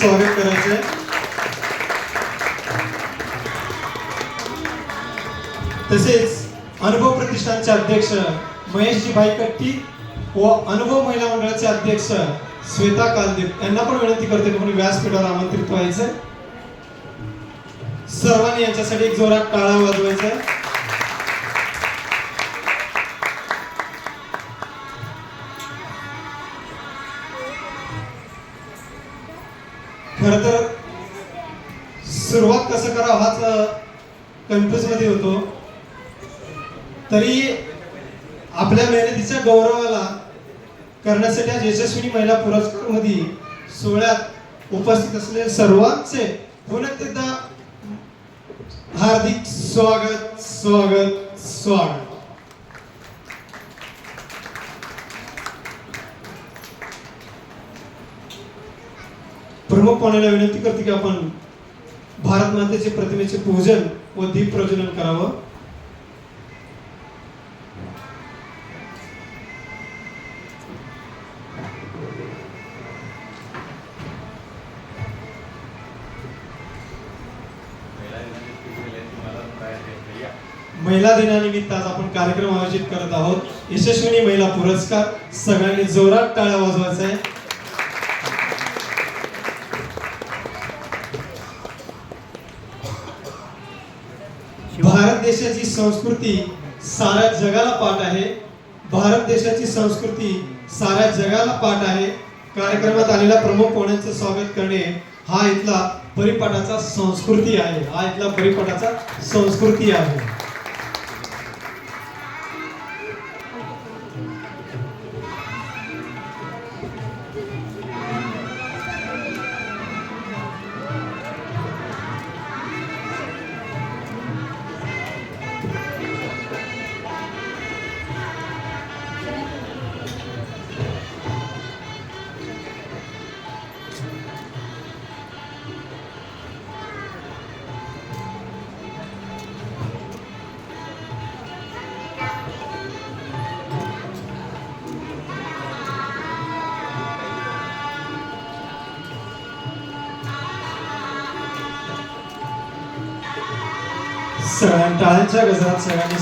स्वागत करायचंय. तसेच अनुभव प्रतिष्ठानचे अध्यक्ष महेशजी भाई कट्टी व अनुभव महिला मंडळाचे अध्यक्ष श्वेता कालदीप यांना पण विनंती करते की आपण व्यासपीठावर आमंत्रित व्हायचं. सर्वांनी यांच्यासाठी एक जोरात टाळ्या वाजवायचा. खर तर सुरुवात कसं करावं हाच कन्फ्युज मध्ये होतो. तरी आपल्या मेहनतीच्या गौरवाला करण्यासाठी आज यशस्विनी महिला पुरस्कार मध्ये सोहळ्यात उपस्थित असलेले सर्वांचे पुन्हा एकदा हार्दिक स्वागत स्वागत स्वागत. प्रमुख पाहुण्यांना विनंती करते की आपण भारत मातेचे प्रतिमेचे पूजन व दीप प्रज्वलन करावं. महिला दिनानिमित्त आज आपण कार्यक्रम आयोजित करत आहोत. यशस्विनी महिला पुरस्कार. सगळ्यांनी जोरात टाळ्या वाजवायचा आहे. भारत देशाची संस्कृती साऱ्या जगाला पाठ आहे. भारत देशाची संस्कृती साऱ्या जगाला पाठ आहे. कार्यक्रमात आलेल्या प्रमुख पाहुण्यांचं स्वागत करणे हा इथला परिपाठाचा संस्कृती आहे. हा इथला परिपाठाचा संस्कृती आहे. सगळ्यांनी टाळ्यांच्या गजरात सगळ्यांनी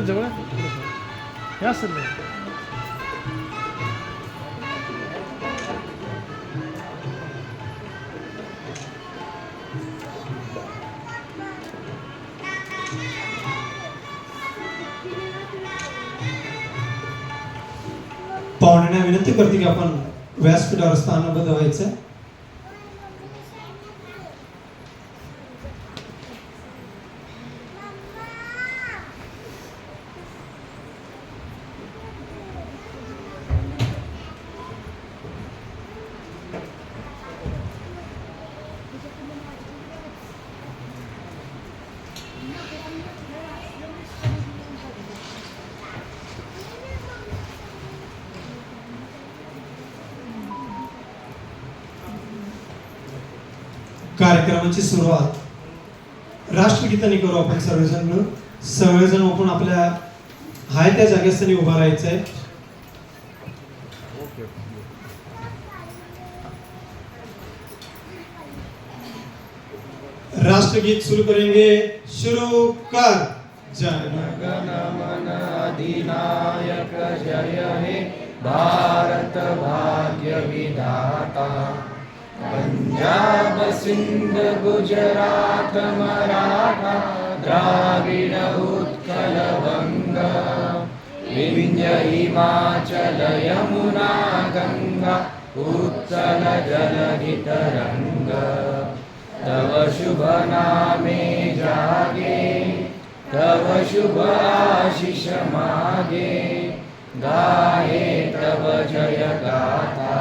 जवळ या सर पाहुण्यांना विनंती करते की आपण व्यासपीठावर स्थानबद्ध व्हायचं. कार्यक्रमाची सुरुवात राष्ट्रगीताने करू आपण सर्वजण मिळून. सर्वजण आपण आपल्या हाय त्या जागेस्थानी उभा राहायचंय. राष्ट्रगीत शुरू करेंगे. शुरू कर. जनगण मन अधिनायक जय हे भारत भाग्य विधाता. पंजाब सिंध गुजरात मराठा द्राविड उत्कल बंग. विंध्य हिमाचल यमुना गंगा उत्कल जलधि तरंग. तव शुभ नामे जागे तव शुभ आशीष मागे. गाहे तव जय गाथा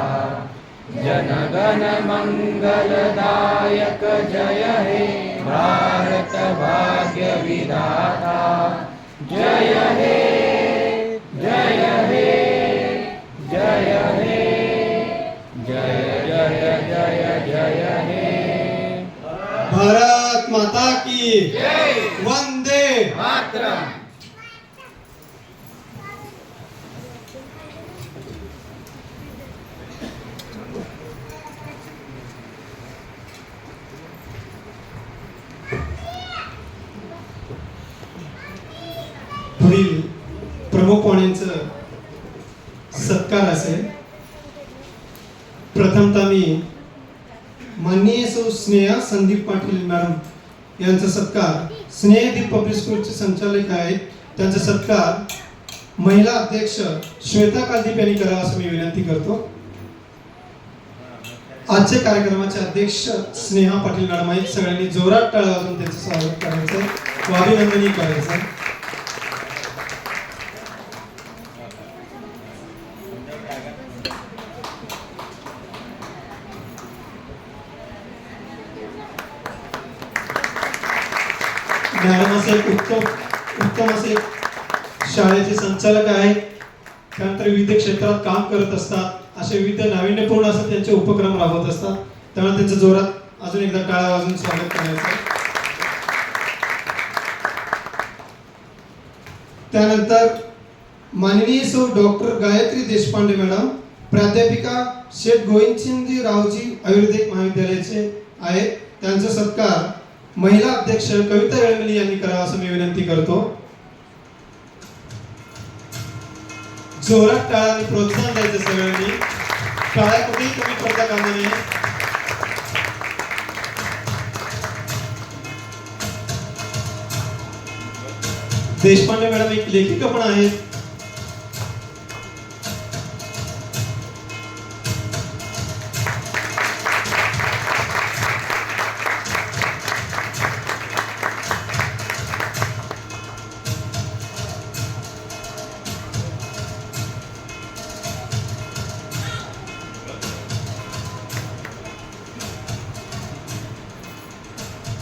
जनगण मंगलदायक जय हे भारत भाग्य विधाता. जय हे जय हे जय हे जय जय जय भारत माता की वंदे मातरम. पुढील प्रमुख पाहुण्यांचं सत्कार असेल. प्रथमतः मी माननीय सौ स्नेहा संदीप पाटील मॅडम यांचा सत्कार, स्नेहदीप पब्लिक स्कूलचे संचालक आहेत, त्यांचा सत्कार महिला अध्यक्ष श्वेता कालदीप यांनी करावा असं मी विनंती करतो. आजच्या कार्यक्रमाचे अध्यक्ष स्नेहा पाटील मॅडम आहेत. सगळ्यांनी जोरात टाळ्या वाजवून त्यांचं स्वागत करायचं व अभिनंदनही करायचं. मॅडम असे एक उत्तम असे शाळेचे संचालक आहेत. त्यानंतर विविध क्षेत्रात काम करत असतात. असे विविध नाविन्यपूर्ण असं त्यांचे उपक्रम राबवत असतात. त्यामुळे त्यांचं जोरात अजून एकदा टाळ्या वाजवून स्वागत करायचं. त्यानंतर माननीय सौ डॉक्टर गायत्री देशपांडे मॅडम, प्राध्यापिका शेठ गोविंदसिंगजी रावजी आयुर्वेदिक महाविद्यालयाचे आहेत. त्यांचा सत्कार महिला अध्यक्ष कविता वेळमली यांनी करावा असं मी विनंती करतो. जोरात टाळ्या आणि प्रोत्साहन द्यायचं सगळ्यांनी. टाळ्या कुठेही कमी पडता कामा नये. देशपांडे मॅडम एक लेखिका पण आहेत.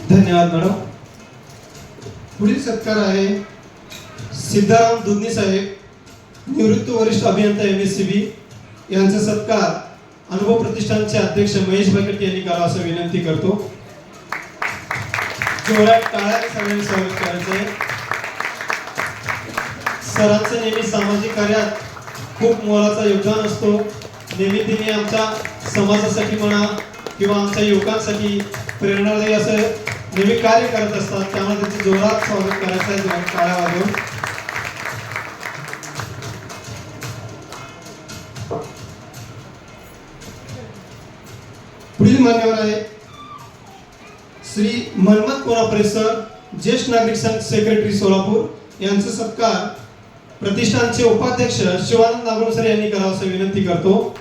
धन्यवाद मॅडम. पुढील सत्कार आहे सिद्धाराम दुधनी साहेब, निवृत्त वरिष्ठ अभियंता MSCB यांचा सत्कार अनुभव प्रतिष्ठानचे अध्यक्ष महेश भाकटे यांनी करावा असं विनंती करतो. जोरात टाळ्या सगळ्यांनी स्वागत करायचं आहे. सरांचं नेहमी सामाजिक कार्यात खूप मोलाचा योगदान असतो. नेहमी तिने आमच्या समाजासाठी म्हणा किंवा आमच्या युवकांसाठी प्रेरणादायी असं नेहमी कार्य करत असतात. त्यामुळे त्यांचं जोरात स्वागत करायचं आहे. जोरात टाळ्या वाजवून. पुढील मान्यवर आहे श्री मनमत कोणापरे सर, ज्येष्ठ नागरिक संघ सेक्रेटरी सोलापूर यांचा सत्कार प्रतिष्ठानचे उपाध्यक्ष शिवानंद नागोणसर यांनी करावा असं विनंती करतो.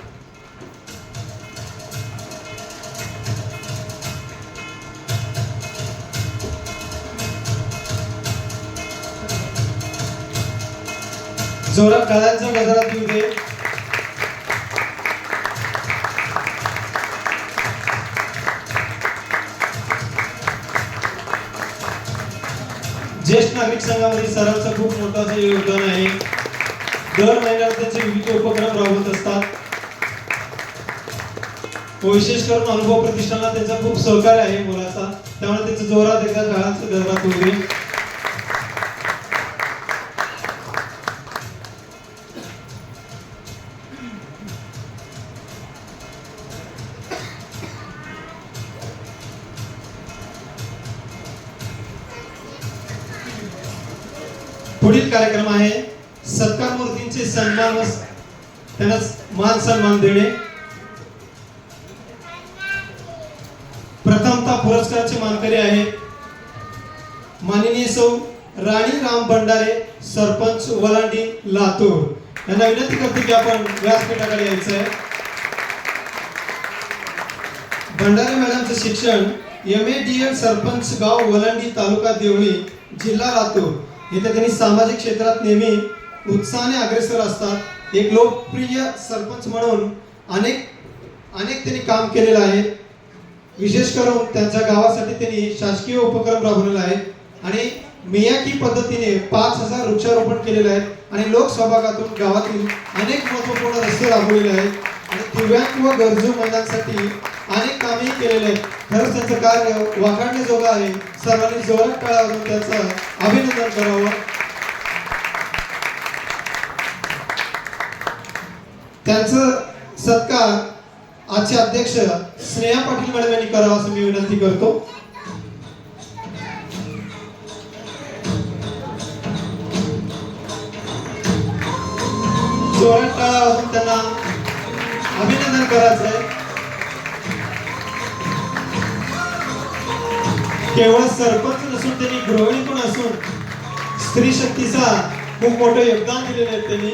जोरात टाळ्यांचा गजरात येऊ दे. ज्येष्ठ नागरिक संघामध्ये सरांचं खूप मोठं असं योगदान आहे. दर महिन्याला त्यांचे विविध उपक्रम राबवत असतात. विशेष करून अनुभव प्रतिष्ठानला त्यांचा खूप सहकार्य आहे मुलाचा. त्यामुळे त्यांचं जोरात एकदा टाळ्यांचा गजरात होऊ दे. पुढील कार्यक्रम आहे सत्कार मूर्तींचे सन्मान व त्यांना मान सन्मान देणे. प्रथमतः पुरस्काराचे मानकरी आहेत माननीय सौ राणी राम भंडारे, सरपंच वलांडी लातूर. यांना विनंती करतो की आपण व्यासपीठाकडे यायचं आहे. भंडारे मॅडमचं शिक्षण MA सरपंच गाव वलांडी, तालुका देवळी, जिल्हा लातूर येथे त्यांनी सामाजिक क्षेत्रात नेहमी उत्साहाने अग्रेसर असतात. एक लोकप्रिय सरपंच म्हणून अनेक त्यांनी काम केलेलं आहे. विशेष करून त्यांच्या गावासाठी त्यांनी शासकीय उपक्रम राबवलेला आहे आणि मियाकी पद्धतीने 5000 वृक्षारोपण केलेले आहे आणि लोकसहभागातून गावातील अनेक महत्त्वपूर्ण रस्ते राबवलेले आहेत आणि दिव्यांग व गरजू महिलांसाठी अनेक कामेही केलेले आहेत. खरंच त्यांचं कार्य वाखाणण्याजोगं आहे. सर्वांनी जोरात टाळ्या वाजवून त्याचं अभिनंदन करावं. त्यांचं सत्कार आजचे अध्यक्ष स्नेहा पाटील मॅडम यांनी करावा असं मी विनंती करतो. जोरात टाळ्या वाजवून त्यांना अभिनंदन करायचं आहे. केवळ सरपंच नसून त्यांनी गृहिणी पण असून स्त्री शक्तीचा खूप मोठं योगदान दिलेलं आहे त्यांनी.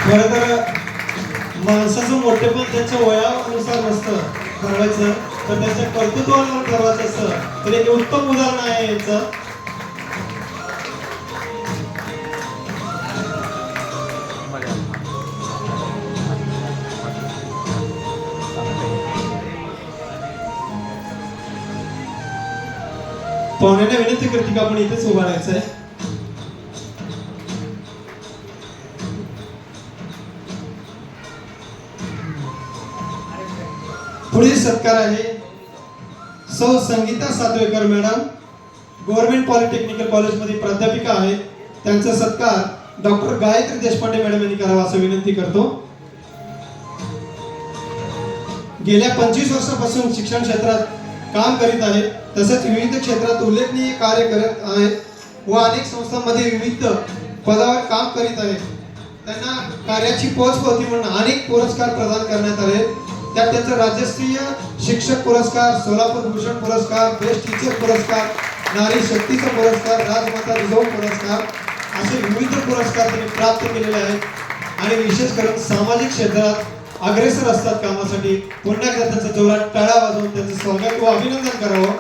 खरं तर माणसाचं मोठेपण त्यांच्या वयानुसार नसतं ठरवायचं, तर त्याच्या कर्तृत्वावर ठरवायचं असतं. तर एक उत्तम उदाहरण आहे याचं. पाहुण्यांना विनंती करते की आपण इथेच उभा राहायचं आहे. पुढील सत्कार आहे सौ संगीता सातवेकर मॅडम, गव्हर्नमेंट पॉलिटेक्निकल कॉलेजमध्ये प्राध्यापिका आहेत. त्यांचा सत्कार डॉक्टर गायत्री देशपांडे मॅडम यांनी करावा असं विनंती करतो. गेल्या 25 वर्षापासून शिक्षण क्षेत्रात काम करीत आहेत. तसेच विविध क्षेत्रात उल्लेखनीय कार्य करत आहेत व अनेक संस्थांमध्ये विविध पदावर काम करीत आहेत. त्यांना कार्याची पोच होती म्हणून अनेक पुरस्कार प्रदान करण्यात आले. त्यात त्यांचा राज्यस्तरीय शिक्षक पुरस्कार, सोलापूर भूषण पुरस्कार, बेस्ट टीचर पुरस्कार, नारी शक्तीचा पुरस्कार, राजमाता जिजाऊ पुरस्कार असे विविध पुरस्कार त्यांनी प्राप्त केलेले आहेत. आणि विशेष करून सामाजिक क्षेत्रात अग्रेसर असतात कामासाठी. पुन्हा एकदा त्यांचं जोरात टाळ्या वाजवून त्यांचं स्वागत व अभिनंदन करावं.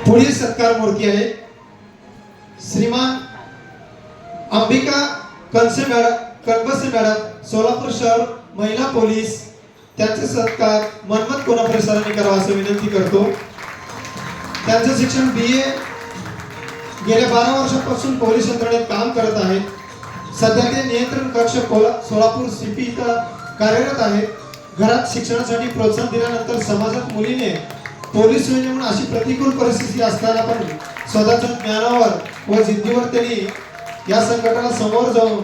पुढील सत्कार मूर्ती आहे श्रीमान अंबिका कनसे मॅडम, सोलापूर शहर महिला पोलीस. त्यांचे सत्कार मनमत कोणापरे सरांनी करावा असं विनंती करतो. त्यांचं शिक्षण BA गेल्या 12 वर्षांपासून पोलीस यंत्रणेत काम करत आहेत. सध्या ते नियंत्रण कक्ष सोलापूर CP इथं कार्यरत आहेत. घरात शिक्षणासाठी प्रोत्साहन दिल्यानंतर समाजात मुलीने पोलीस होणे म्हणून अशी प्रतिकूल परिस्थिती असताना पण स्वतःच्या ज्ञानावर व जिद्दीवर त्यांनी या संकटाला समोर जाऊन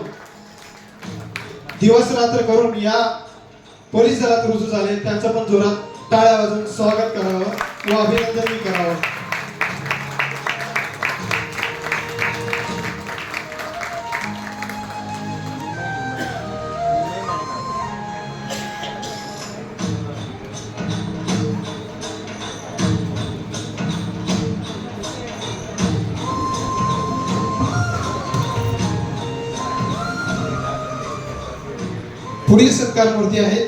दिवस रात्र करून या पोलीस दलात रुजू झाले. त्यांचं पण जोरात टाळ्या वाजवून स्वागत करावं व अभिनंदनही करावं. पुढील सत्कार मूर्ती आहे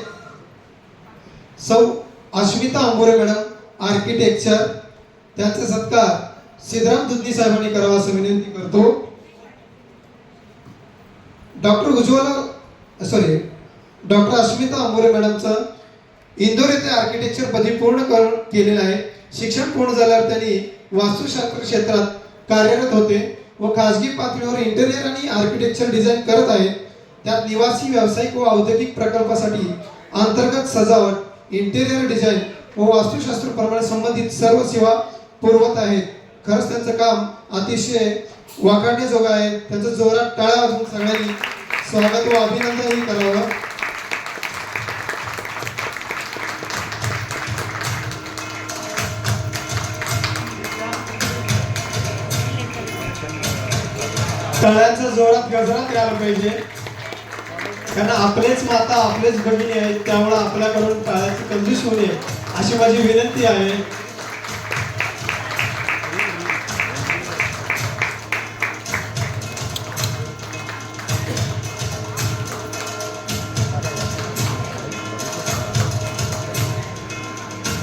सौ अस्मिता अंबोरे मॅडम, आर्किटेक्चर. त्यांचा सत्कार सिद्धराम दुधनी साहेबांनी करावा असं विनंती करतो. डॉक्टर अस्मिता अंबोरे मॅडमचं इंदोर येथे आर्किटेक्चर पदवी पूर्ण केलेलं आहे. शिक्षण पूर्ण झाल्यावर त्यांनी वास्तुशास्त्र क्षेत्रात कार्यरत होते व खाजगी पातळीवर इंटेरियर आणि आर्किटेक्चर डिझाईन करत आहेत. त्यात निवासी, व्यावसायिक व औद्योगिक प्रकल्पासाठी अंतर्गत सजावट, इंटेरियर डिझाईन व वास्तुशास्त्राप्रमाणे संबंधित सर्व सेवा पुरवत आहेत. खरंच त्यांचं काम अतिशय वाखाणण्याजोगं आहे. त्यांचं जोरात टाळ्या वाजवून सगळ्यांनी स्वागत व अभिनंदनही करावं. टाळ्यांचा जोरात गजरात यायला पाहिजे, कारण आपलेच माता आपलेच भगिनी आहेत. त्यामुळे आपल्याकडून टाळ्याची कंजूस होऊ नये अशी माझी विनंती आहे.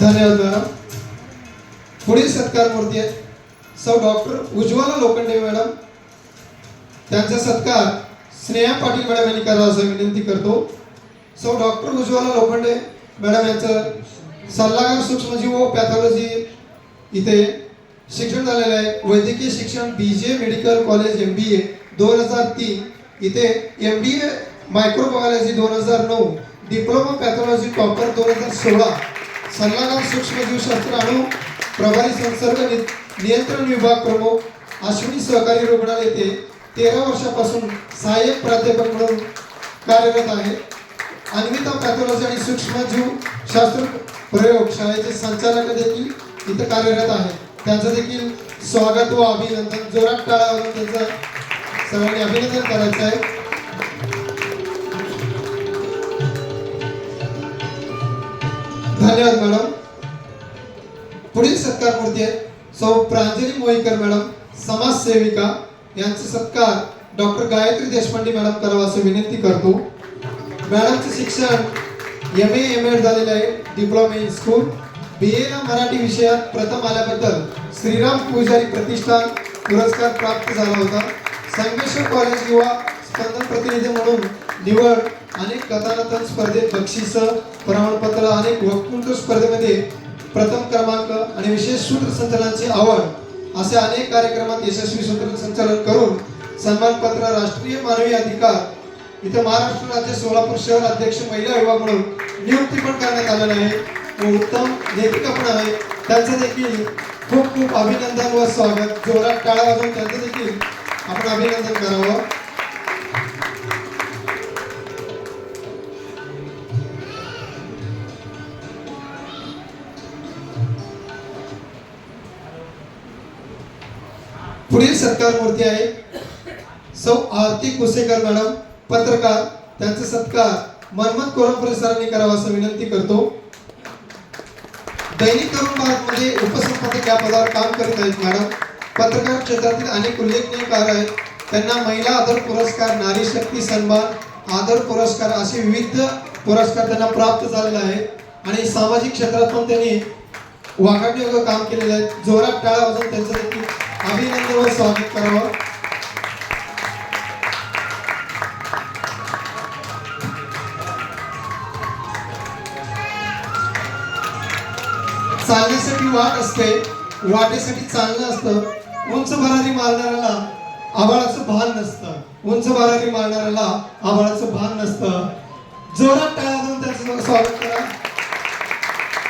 धन्यवाद मॅडम. पुढील सत्कार मूर्ती आहे सौ डॉक्टर उज्ज्वला लोखंडे मॅडम. त्यांचा सत्कार स्नेहा पाटील मॅडम यांनी करावा असं विनंती करतो. सौ डॉक्टर उज्ज्वला लोखंडे मॅडम यांचं सल्लागार सूक्ष्मजीव व पॅथॉलॉजी इथे शिक्षण झालेलं आहे. वैद्यकीय शिक्षण BJ मेडिकल कॉलेज MBA 2003, इथे MBA microbiology 2009, diploma pathology topper 2016, सल्लागार सूक्ष्मजीवशास्त्र अणु प्रभारी संसर्ग नियंत्रण विभाग प्रमुख, अश्विनी सहकारी रुग्णालय येथे 13 वर्षापासून सहाय्यक प्राध्यापक म्हणून कार्यरत आहे. अन्विता पॅथॉलॉजी आणि सूक्ष्मजीव शास्त्र प्रयोग शाळेचे संचालक देखील इथे कार्यरत आहे. त्यांचं देखील स्वागत व अभिनंदन. जोरात टाळ्या वाजवून त्यांचं सर्वांनी अभिनंदन करायचं आहे. धन्यवाद मॅडम. पुढील सत्कार मूर्ती आहे सौ प्रांजली मोईकर मॅडम, समाजसेविका. यांचे सत्कार डॉक्टर गायत्री देशपांडे मॅडम करावा असं विनंती करतो. मॅडमचे शिक्षण MA MAd झालेले आहे. Diploma in school. BA ला मराठी विषयात प्रथम आल्याबद्दल श्रीराम पुजारी प्रतिष्ठान पुरस्कार प्राप्त झाला होता. संगमेश्वर कॉलेज युवा स्पंदन प्रतिनिधी म्हणून निवड, अनेक कथानकन स्पर्धेत बक्षीस, प्रमाणपत्र, अनेक वक्तृत्व स्पर्धेमध्ये प्रथम क्रमांक आणि विशेष सूत्रसंचालनाची आवड असे अनेक कार्यक्रमात यशस्वी सूत्रसंचालन करून सन्मानपत्र, राष्ट्रीय मानवी अधिकार इथे महाराष्ट्र राज्य सोलापूर शहर अध्यक्ष महिला विभाग म्हणून नियुक्ती पण करण्यात आलेली आहे व उत्तम लेखिका पण आहे. त्यांचं देखील खूप खूप अभिनंदन व स्वागत. जोरात टाळ्या वाजवून त्यांचं देखील आपण अभिनंदन करावं. पुढील सत्कार मूर्ती आहे सौ आरती कुसेकर मॅडम, पत्रकार. त्यांचा सत्कार मनमत कोरमपुरे सरांनी करावा असं विनंती करतो. दैनिक तरुण भारतमध्ये उपसंपादक या पदावर काम करीत आहेत मॅडम. पत्रकार क्षेत्रातील अनेक उल्लेखनीय कार्य आहेत. त्यांना महिला आदर पुरस्कार, नारी शक्ती सन्मान आदर पुरस्कार असे विविध पुरस्कार त्यांना प्राप्त झालेले आहेत आणि सामाजिक क्षेत्रात पण त्यांनी वाखाणण्यायोग्य काम केलेले आहे. जोरात टाळ्या वाजवून त्यांचं देखील अभिनंदन व स्वागत करावं. चालण्यासाठी वाट असते, वाटेसाठी चालणं असतं. उंच भरारी मारणाऱ्याला आभाळाचं भान नसतं. उंच भरारी मारणाऱ्याला आभाळाचं भान नसतं. जोरात टाळ्या वाजवून त्यांचं स्वागत करा.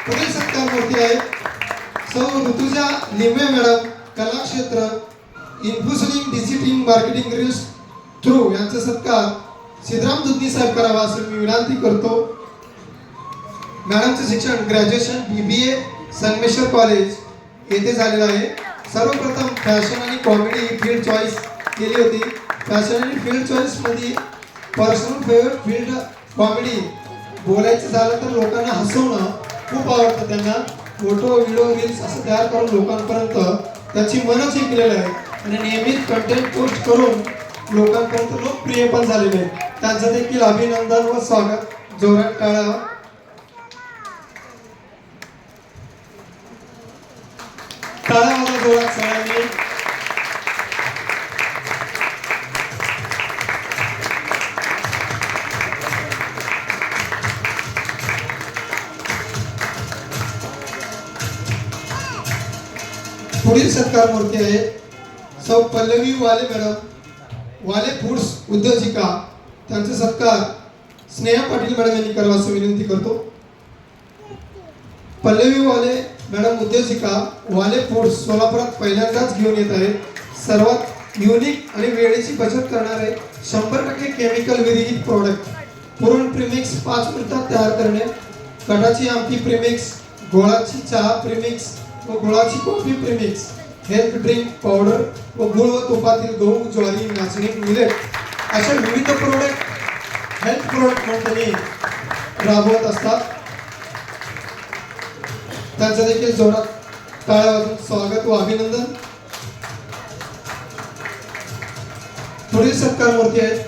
पुढील सत्कार मूर्ती आहे सौ ऋतुजा लिंबे मॅडम, कला क्षेत्र, influencing digital marketing reels through. यांचा सत्कार सिद्धराम दुधनी साहेब करावा असं मी विनंती करतो. मॅडमचं शिक्षण ग्रॅज्युएशन BBA संगमेश्वर कॉलेज येथे झालेलं आहे. सर्वप्रथम फॅशन आणि कॉमेडी ही फील्ड चॉईस केली होती. फॅशन आणि फील्ड चॉईसमध्ये पर्सनल फेवरेट फील्ड कॉमेडी. बोलायचं झालं तर लोकांना हसवणं खूप आवडतं त्यांना. फोटो, व्हिडिओ, रील्स असं तयार करून लोकांपर्यंत त्याची मनच जिंकलेलं आहे आणि नियमित कंटेंट पोस्ट करून लोकांपर्यंत लोकप्रिय पण झालेले आहे. त्यांचं देखील अभिनंदन व स्वागत. जोरात टाळ्या. टाळ्या वाजवा जोरात सगळ्यांनी. पुढील सत्कार मूर्ती आहे सौ पल्लवी वाले मॅडम, वाले फूड्स उद्योजिका. त्यांचा सत्कार स्नेहा पाटील मॅडम यांनी करावा असं विनंती करतो. पल्लवी वाले मॅडम उद्योजिका, वाले फूड्स सोलापुरात पहिल्यांदाच घेऊन येत आहेत. सर्वात युनिक आणि वेळेची बचत करणारे 100% केमिकल विरहित प्रोडक्ट. पुरण प्रीमिक्स 5 मिनिटात तयार करणे, कटाची आमटी प्रीमिक्स, गोळाची चहा प्रीमिक्स व गुळाची coffee premix, health drink powder व गुळ व तुपातील गहू, ज्वारी, नाचणी, मिलेट अशा विविध प्रोडक्ट हेल्थ प्रोडक्ट म्हणून त्यांनी राबवत असतात. त्यांचं देखील जोरात टाळ्या वाजवून स्वागत व अभिनंदन. पुढील सत्कार मूर्ती आहे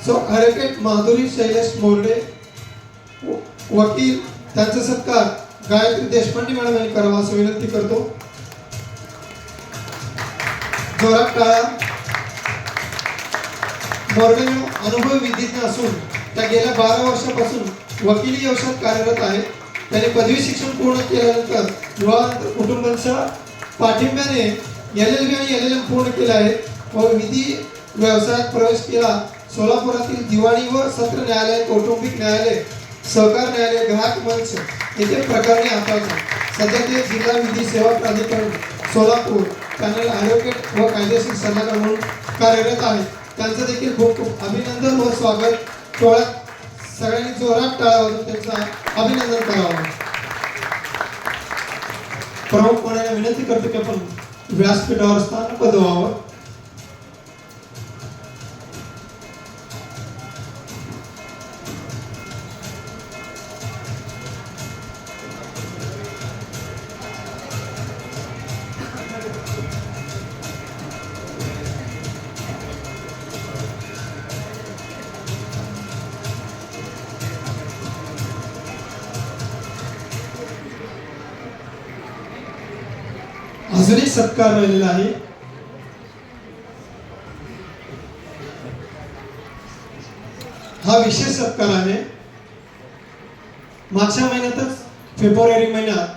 सो ॲडव्होकेट माधुरी शैलेश मोर्डे, वकील. त्यांचा सत्कार गायत्री देशपांडे मॅडम यांनी करावा असं विनंती करतो. जोरात टाळा. मोर्डे अनुभवी विधिज्ञ असून त्या गेल्या 12 वर्षापासून वकिली व्यवसायात कार्यरत आहेत. त्यांनी पदवी शिक्षण पूर्ण केल्यानंतर विवाहानंतर कुटुंबाच्या पाठिंब्याने LLB आणि LLM पूर्ण केले आहेत व विधी व्यवसायात प्रवेश केला. सोलापुरातील दिवाणी व सत्र न्यायालय, कौटुंबिक न्यायालय, सहकार न्यायालय, ग्राहक मंच येथे प्रकरणे हाताळतात. सध्या ते जिल्हा विधी सेवा प्राधिकरण सोलापूर पॅनल ॲडव्होकेट व कायदेशीर सल्लागार म्हणून कार्यरत आहेत. त्यांचं देखील खूप खूप अभिनंदन व स्वागत. टोळ्यात सगळ्यांनी जोरात टाळ्या वाजवून त्यांचं अभिनंदन करावं. प्रमुख कोणाला विनंती करतो की आपण व्यासपीठावर स्थानपद व्हावं. अजून एक सत्कार राहिलेला आहे. हा विशेष सत्कार आहे. मागच्या महिन्यातच फेब्रुवारी महिन्यात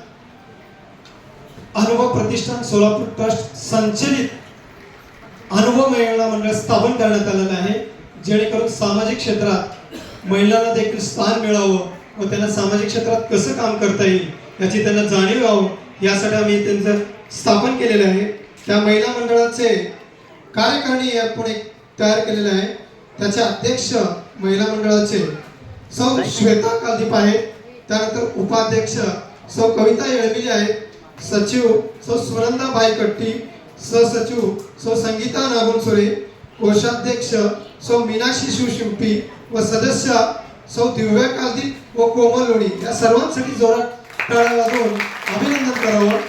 अनुभव प्रतिष्ठान सोलापूर ट्रस्ट संचलित अनुभव महिला मंडळ स्थापन करण्यात आलेलं आहे, जेणेकरून सामाजिक क्षेत्रात महिलांना देखील स्थान मिळावं व त्यांना सामाजिक क्षेत्रात कसं काम करता येईल याची त्यांना जाणीव व्हावं यासाठी आम्ही त्यांचं स्थापन केलेलं आहे. त्या महिला मंडळाचे कार्यकारिणी आपण एक तयार केलेलं आहे. त्याचे अध्यक्ष महिला मंडळाचे सौ श्वेता कालदीप आहेत. त्यानंतर उपाध्यक्ष सौ कविता येळमिले आहेत. सचिव सौ सुनंदा बाईकट्टी, सहसचिव सौ संगीता नागुनसुरे, कोषाध्यक्ष सौ मीनाक्षी शिवशिंपी व सदस्य सौ दिव्या कालदीप व कोमल लोणी या सर्वांसाठी जोरात टाळ्या वाजवून अभिनंदन करावं.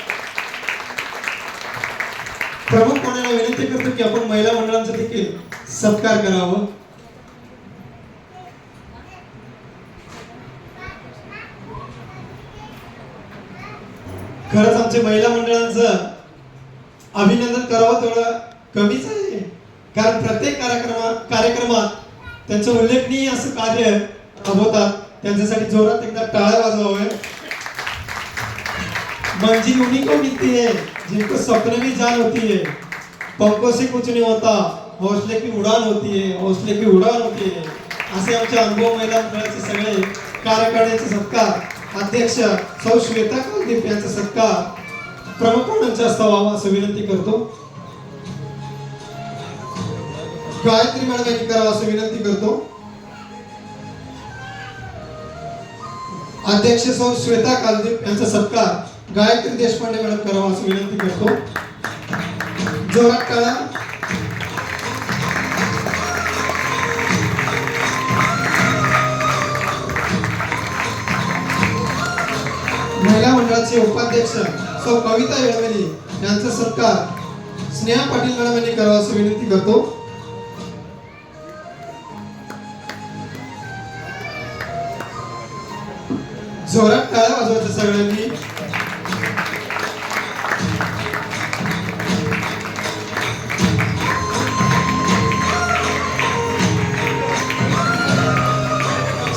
प्रमुख कोणाला विनंती करतो की आपण महिला मंडळांचा देखील सत्कार करावा. खरंच आमच्या महिला मंडळांचं अभिनंदन करावं तेवढं कमीच आहे, कारण प्रत्येक कार्यक्रमात त्यांचं उल्लेखनीय असं कार्य राबवतात. त्यांच्यासाठी जोरात एकदा टाळ्या वाजवाव्या. मंजिल उन्हीं को मिलती है जिनको सपने भी जान होती है, पंखों से कुछ नहीं होता, हौसले की उड़ान होती है, हौसले की उड़ान होती है. असे आमचे अनुभव महिला मंडळाचे सगळे कार्यकारिणीचे सत्कार, अध्यक्ष सौ श्वेता कालदीप यांचा सत्कार प्रमुख कोणाचा असावा असं विनंती करतो. गायत्री मॅडम यांनी करावं असं विनंती करतो. अध्यक्ष सौ श्वेता कालदीप यांचा सत्कार गायत्री देशपांडे मॅडम करावा असं विनंती करतो. जोरात टाळा. महिला मंडळाचे उपाध्यक्ष सौ कविता येळमेली यांचा सत्कार स्नेहा पाटील मॅडम यांनी करावा असं विनंती करतो. जोरात टाळ्या वाजवायच्या सगळ्यांनी.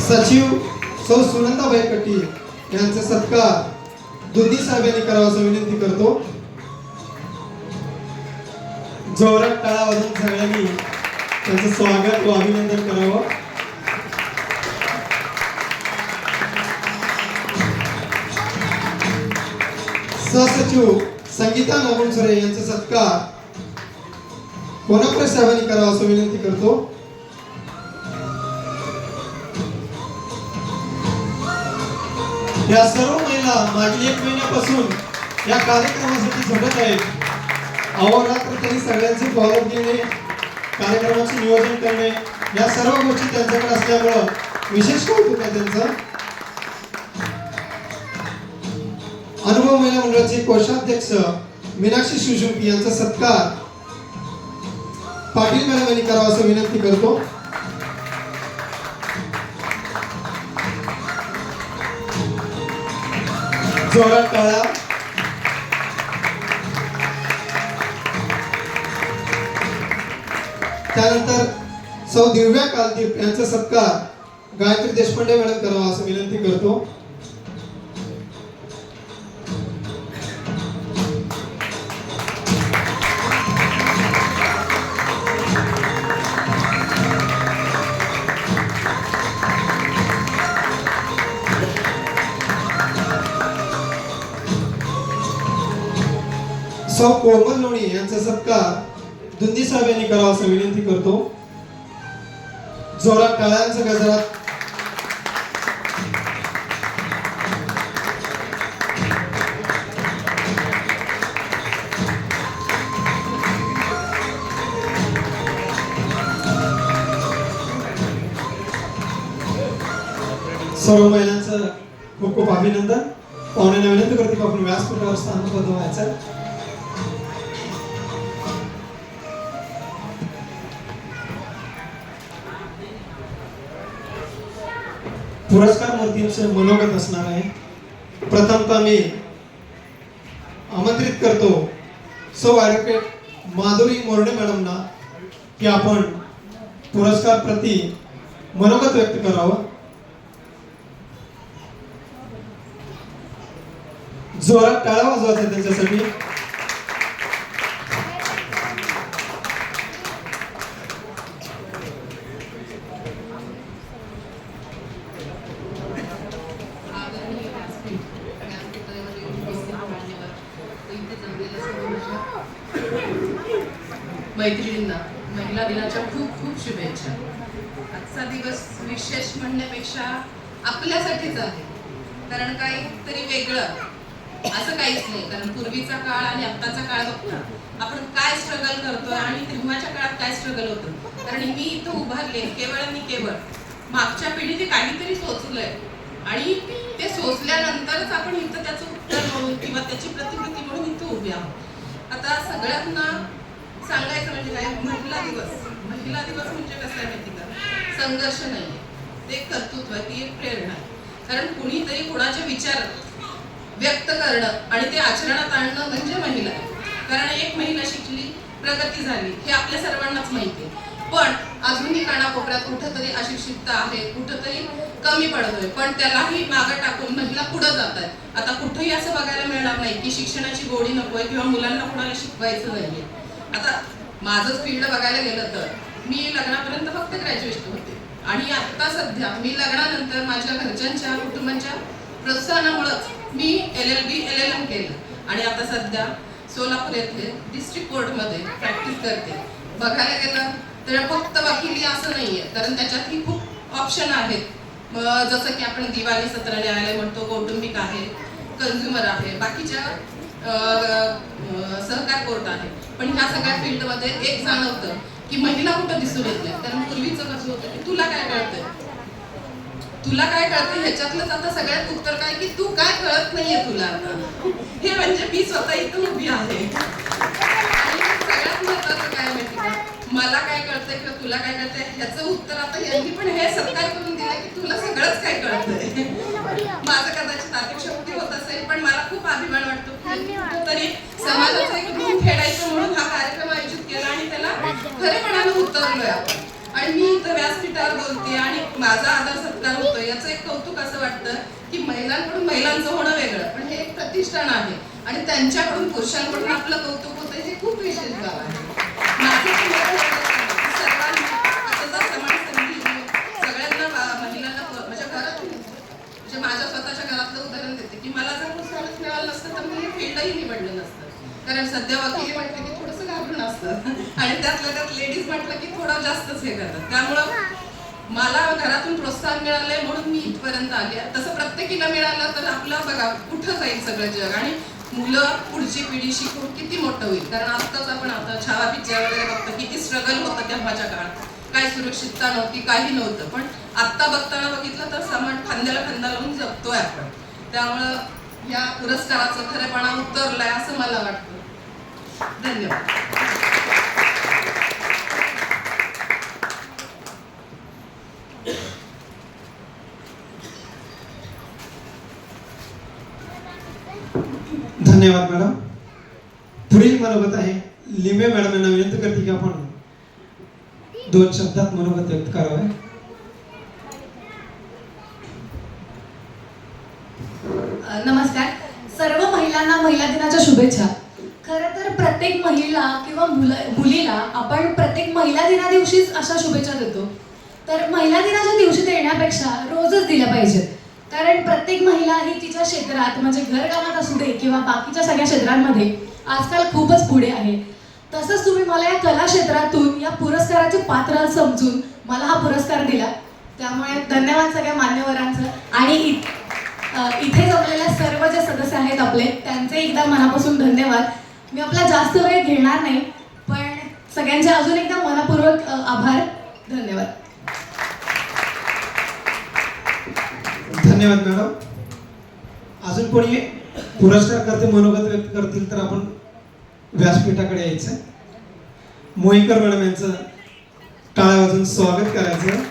सचिव सौ सुनंदाबाई कटी यांचा सत्कार दुधी साहेब यांनी करावा असं विनंती करतो. जोरात टाळा वाजवून सगळ्यांनी त्यांचं स्वागत व अभिनंदन करावं. सहसचिव संगीता नागुनसुरे यांचा सत्कार कोणाप्रे साहेबांनी करावा असं विनंती करतो. या सर्व महिला मागील 1 महिन्यापासून या कार्यक्रमासाठी झटत आहेत. अहोरात्र त्यांनी सगळ्यांचे फॉलोअप घेणे, कार्यक्रमाचे नियोजन करणे या सर्व गोष्टी त्यांच्याकडे असल्यामुळं विशेष कौतुक आहे त्यांचं. अनुभव महिला मंडळाचे कोषाध्यक्ष मीनाक्षी शिवशिंपी यांचा सत्कार पाटील मॅडम यांनी करावा असं विनंती करतो. जोरात टाळा. त्यानंतर सौ दिव्या कालदीप यांचा सत्कार गायत्री देशपांडे मॅडम करावा असं विनंती करतो. सौ कोमल लोणी यांचा सत्कार दुंदी साहेब यांनी करावा असं विनंती करतो. जोरात टाळ्यांचा गजरात. सर्व महिलांचं खूप खूप अभिनंदन. पाहुण्यांना विनंती करते की आपण व्यासपीठावर स्थानबद्ध व्हायचं. पुरस्कार मूर्तींचे मनोगत असणार आहे. प्रथमतः मी आमंत्रित करतो सौ ॲडव्होकेट माधुरी मोरडे मॅडमना की आपण पुरस्कार प्रती मनोगत व्यक्त करावं. जोरात टाळा वाजवायचा त्यांच्यासाठी. मैत्रिणींना महिला दिनाच्या खूप खूप शुभेच्छा. आजचा दिवस विशेष म्हणण्यापेक्षा आपल्यासाठीच आहे, कारण काहीतरी वेगळं असं काहीच नाही. कारण पूर्वीचा काळ आणि आत्ताचा काळ बघता आपण काय स्ट्रगल करतोय आणि तेव्हाच्या काळात काय स्ट्रगल होतं. कारण मी इथं उभारले केवळ आणि केवळ मागच्या पिढीने काहीतरी सोचलंय आणि ते सोचल्यानंतरच आपण इथं त्याचं उत्तर म्हणून किंवा त्याची प्रतिकृती म्हणून इथं उभी आहोत. आता सगळ्यांना सांगायचं म्हणजे काय, महिला दिवस म्हणजे कसं आहे माहिती का, संघर्ष नाहीये, ते कर्तृत्व आहे, ती एक प्रेरणा आहे. कारण कुणीतरी कुणाचे विचार व्यक्त करणं आणि ते आचरणात आणणं म्हणजे महिला आहे. कारण एक महिला शिकली, प्रगती झाली, हे आपल्या सर्वांनाच माहिती आहे. पण अजूनही कानाकोपऱ्यात कुठंतरी अशिक्षितता आहे, कुठंतरी कमी पडतोय, पण त्यालाही मागं टाकून महिला पुढे जात आहेत. आता कुठेही असं बघायला मिळणार नाही की शिक्षणाची गोडी नकोय किंवा मुलांना कुणाला शिकवायचं नाहीये. आता माझंच फील्ड बघायला गेलं तर मी लग्नापर्यंत फक्त ग्रॅज्युएशन होते आणि आता सध्या मी लग्नानंतर माझ्या घरच्यांच्या कुटुंबाच्या प्रोत्साहनामुळेच मी LLM केलं आणि आता सध्या सोलापूर येथे डिस्ट्रिक्ट कोर्टमध्ये प्रॅक्टिस करते. बघायला गेलं तर फक्त वकिली असं नाहीये, कारण त्याच्यातही खूप ऑप्शन आहेत. जसं की आपण दिवाणी सत्र न्यायालय म्हणतो, कौटुंबिक आहे, कन्झ्युमर आहे, बाकीच्या सहकार कोर्ट आहे. पण ह्या सगळ्या फील्डमध्ये एक जाणवतं की महिला कुठं दिसून येत नाही. कारण पूर्वीचं कसं होतं की तुला काय कळतंय, तुला काय कळतंय, ह्याच्यातलंच आता सगळ्यात उत्तर काय की तू काय कळत नाहीये तुला आता. हे म्हणजे मी स्वतः इथं उभी आहे. आणि सगळ्यात महत्त्वाचं काय माहिती का, मला काय कळतंय किंवा तुला काय कळतंय ह्याचं उत्तर आता यांनी पण हे सत्कार करून दिलं की तुला सगळंच काय कळतंय. माझं कदाचित अतिशयोक्ती होत असेल, पण मला खूप अभिमान वाटतो की तरी समाजाचं एक ऋण फेडायचं म्हणून हा कार्यक्रम आयोजित केला आणि त्याला खरेपणानं उतरलोय आपण. आणि मी इथं व्यासपीठावर बोलते आणि माझा आदर सत्कार होतोय, याचं एक कौतुक असं वाटतं की महिलांकडून महिलांचं होणं वेगळं, पण हे एक प्रतिष्ठान आहे आणि त्यांच्याकडून पुरुषांकडून आपलं कौतुक होतंय, हे खूप विशेष गाव आहे. माझं सर्वांनी आता समान संधी सगळ्यांना महिलांना माझ्या घरात म्हणजे माझ्या स्वतःच्या घरातलं उदाहरण देते की मला जर पुस्तकात मिळालं नसतं तर मी हे फील्डही निवडलं नसतं. कारण सध्या वकिली म्हटलं की थोडंसं घाबरून असतं आणि त्यातल्या त्यात लेडीज म्हटलं की थोडं जास्तच हे करतात. त्यामुळं मला घरातून प्रोत्साहन मिळालंय म्हणून मी इथपर्यंत आले. तसं प्रत्येकीला मिळालं तर आपलं बघा कुठं जाईल सगळं जग आणि मुलं पुढची पिढी शिकून किती मोठं होईल. कारण आत्ताच आपण आता छावा पिक्चर वगैरे बघतो, किती स्ट्रगल होतं तेव्हाच्या काळात, काय सुरक्षितता नव्हती, काही नव्हतं. पण आत्ता बघताना बघितलं तर समाज खांद्याला खांदा लावून जगतोय आपण. त्यामुळं या पुरस्काराचं खरेपणा उतरलाय असं मला वाटतं. धन्यवाद. धन्यवाद मॅडम. पुढील मनोगत आहे लिंबे मॅडम यांना विनंती करते की आपण 2 शब्दात मनोगत व्यक्त करावे. नमस्कार. सर्व महिलांना महिला दिनाच्या शुभेच्छा. खरं तर प्रत्येक महिला किंवा मुलीला आपण प्रत्येक महिला दिना दिवशीच अशा शुभेच्छा देतो. तर महिला दिनाच्या दिवशी देण्यापेक्षा रोजच दिल्या पाहिजेत. कारण प्रत्येक महिला ही तिच्या क्षेत्रात म्हणजे घरकामात असू दे किंवा बाकीच्या सगळ्या क्षेत्रांमध्ये आजकाल खूपच पुढे आहे. तसंच तुम्ही मला या कला क्षेत्रातून या पुरस्काराचे पात्र समजून मला हा पुरस्कार दिला. त्यामुळे धन्यवाद सगळ्या मान्यवरांचं. आणि इथे जमलेल्या सर्व जे सदस्य आहेत आपले त्यांचे एकदा मनापासून धन्यवाद. मी आपला जास्त वेळ घेणार नाही, पण सगळ्यांचे अजून एकदा मनपूर्वक आभार. धन्यवाद. धन्यवाद मॅडम. अजून कोणी पुरस्कार करते मनोगत व्यक्त करतील तर आपण व्यासपीठाकडे यायचं. मोईकर मॅडम यांचं टाळ्या वाजून स्वागत करायचं.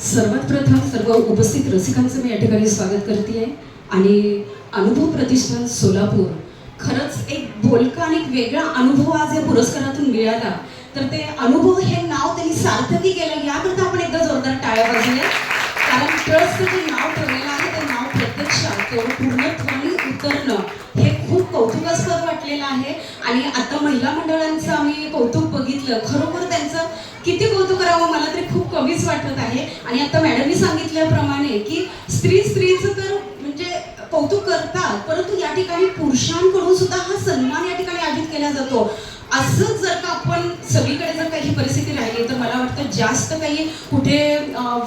सर्वात प्रथम सर्व उपस्थित रसिकांचं मी या ठिकाणी स्वागत करते आहे. आणि अनुभव प्रतिष्ठान सोलापूर खरंच एक बोलका आणि एक वेगळा अनुभव आज या पुरस्कारातून मिळाला. तर ते अनुभव हे नाव त्यांनी सार्थकी केलं याकरता आपण एकदा जोरदार टाळ्या वाजवूया. कारण ट्रस्टचं जे नाव ठेवलेलं आहे ते नाव प्रत्यक्षात तेवढं पूर्णत्वाने उतरणं हे खूप कौतुकास्पद वाटलेलं आहे. आणि आता महिला मंडळांचं आम्ही कौतुक बघितलं. खरोखर त्यांचं किती कौतुक करावं मला तरी खूप कमीच वाटत आहे. आणि आता मॅडमनी सांगितल्याप्रमाणे की स्त्रीचं तर म्हणजे कौतुक करतात, परंतु या ठिकाणी पुरुषांकडून सुद्धा हा सन्मान या ठिकाणी आयोजित केला जातो. असंच जर का आपण सगळीकडे जर काही परिस्थिती राहिली तर मला वाटतं जास्त काही कुठे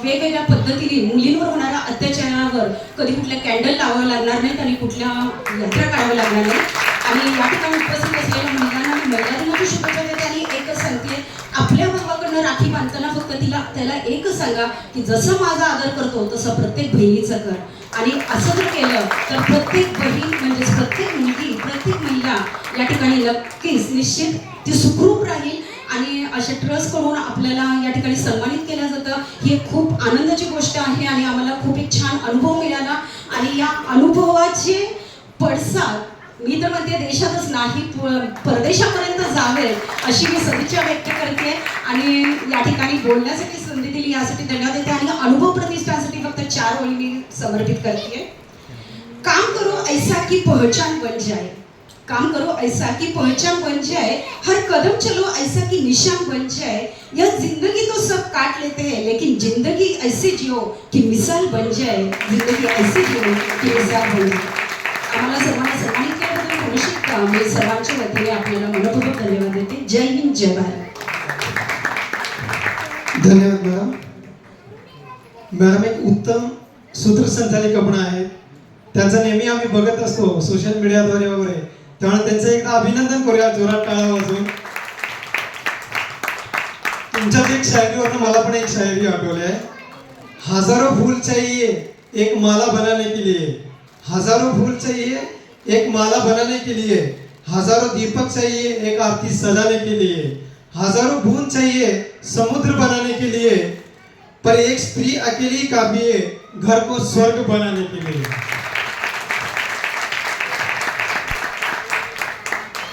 वेगवेगळ्या पद्धतीने मुलींवर होणाऱ्या अत्याचारावर कधी कुठल्या कॅन्डल लावावं लागणार नाहीत आणि कुठल्या यात्रा काढाव्या लागणार नाहीत. आणि या ठिकाणी उपस्थित असलेल्या महिलांना मी महिला दिनाची शुभेच्छा देते. आणि एकच सांगते, आपल्या भावाकडनं राखी बांधताना फक्त त्याला एकच सांगा की जसं माझा आदर करतो तसं प्रत्येक बहिणीचा कर. आणि असं जर केलं तर प्रत्येक बहीण म्हणजेच प्रत्येक मुलगी प्रत्येक महिला या ठिकाणी नक्कीच निश्चित ती सुखरूप राहील. आणि अशा ट्रस्टकडून आपल्याला या ठिकाणी सन्मानित केलं जातं ही एक खूप आनंदाची गोष्ट आहे. आणि आम्हाला खूप एक छान अनुभव मिळाला. आणि या अनुभवाचे पडसाद मी तर म्हणते देशातच नाही परदेशापर्यंत जावे अशी मी सदिच्छा व्यक्त करते. आणि या ठिकाणी बोलण्यासाठी संधी दिली यासाठी धन्यवाद देते. आणि अनुभव प्रतिष्ठानसाठी फक्त 4 ओळी मी समर्पित करते. काम करो ऐसा की पहचान बन जाए, काम करो ऐसा कि पहचान बन जाए, हर कदम चलो ऐसा कि निशान बन जाए. यह जिंदगी तो सब काट लेते हैं लेकिन जिंदगी ऐसे जियो कि मिसाल बन जाए, जिंदगी ऐसे जियो कि मिसाल बन जाए. आम्हाला सर्वांना सन्मानित केल्याबद्दल निश्चित मी सर्वांच्या वतीने आपल्याला मनपूर्वक धन्यवाद देते. जय हिंद, जय भारत. धन्यवाद मॅडम. मॅडम एक उत्तम सूत्रसंचालिक आपण आहेत. त्यांचं नेहमी आम्ही बघत असतो सोशल मीडियाद्वारे वगैरे. त्यामुळे त्यांचं एकदा अभिनंदन करूया जोरात टाळ्या वाजवून. तुमच्याच एक शायरीवरनं मला पण एक शायरी आठवली आहे. हजारो फूल चाहिए एक माला बनाने के लिए, हजारों फूल चाहिए एक माला बनाने के लिए, हजारों दीपक चाहिए एक आरती सजाने के लिए, हजारों बूंद चाहिए समुद्र बनाने के लिए, पर एक स्त्री अकेली काफी है घर को स्वर्ग बनाने के लिए.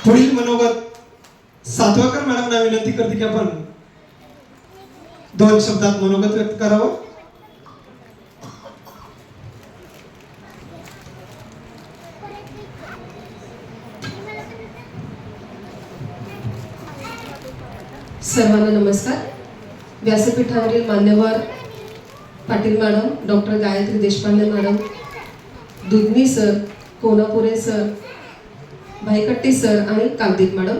पुढील मनोगत सातवाकर मॅडमना विनंती करते की आपण 2 शब्दात मनोगत व्यक्त करावं. सर्वांना नमस्कार. व्यासपीठावरील मान्यवर Patil madam, doctor Gayatri Deshpande madam, Dudhani sir, Konapure sir, Bhaikatti sir आणि कागदीप मॅडम,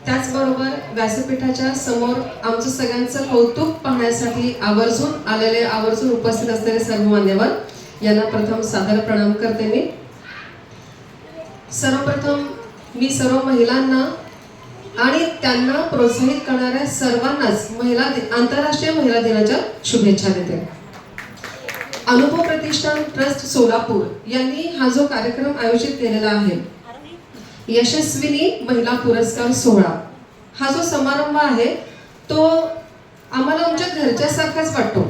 त्याचबरोबर व्यासपीठाच्या समोर आमचं सगळ्यांचं कौतुक पाहण्यासाठी आवर्जून उपस्थित असलेले सर्व मान्यवर यांना प्रथम सादर प्रणाम करते मी. सर्वप्रथम मी सर्व महिलांना आणि त्यांना प्रोत्साहित करणाऱ्या सर्वांनाच आंतरराष्ट्रीय महिला दिनाच्या शुभेच्छा देते. अनुभव प्रतिष्ठान ट्रस्ट सोलापूर यांनी हा जो कार्यक्रम आयोजित केलेला आहे यशस्विनी महिला पुरस्कार सोहळा. हा जो समारंभ आहे तो आम्हाला आमच्या घरच्यासारखाच वाटतो.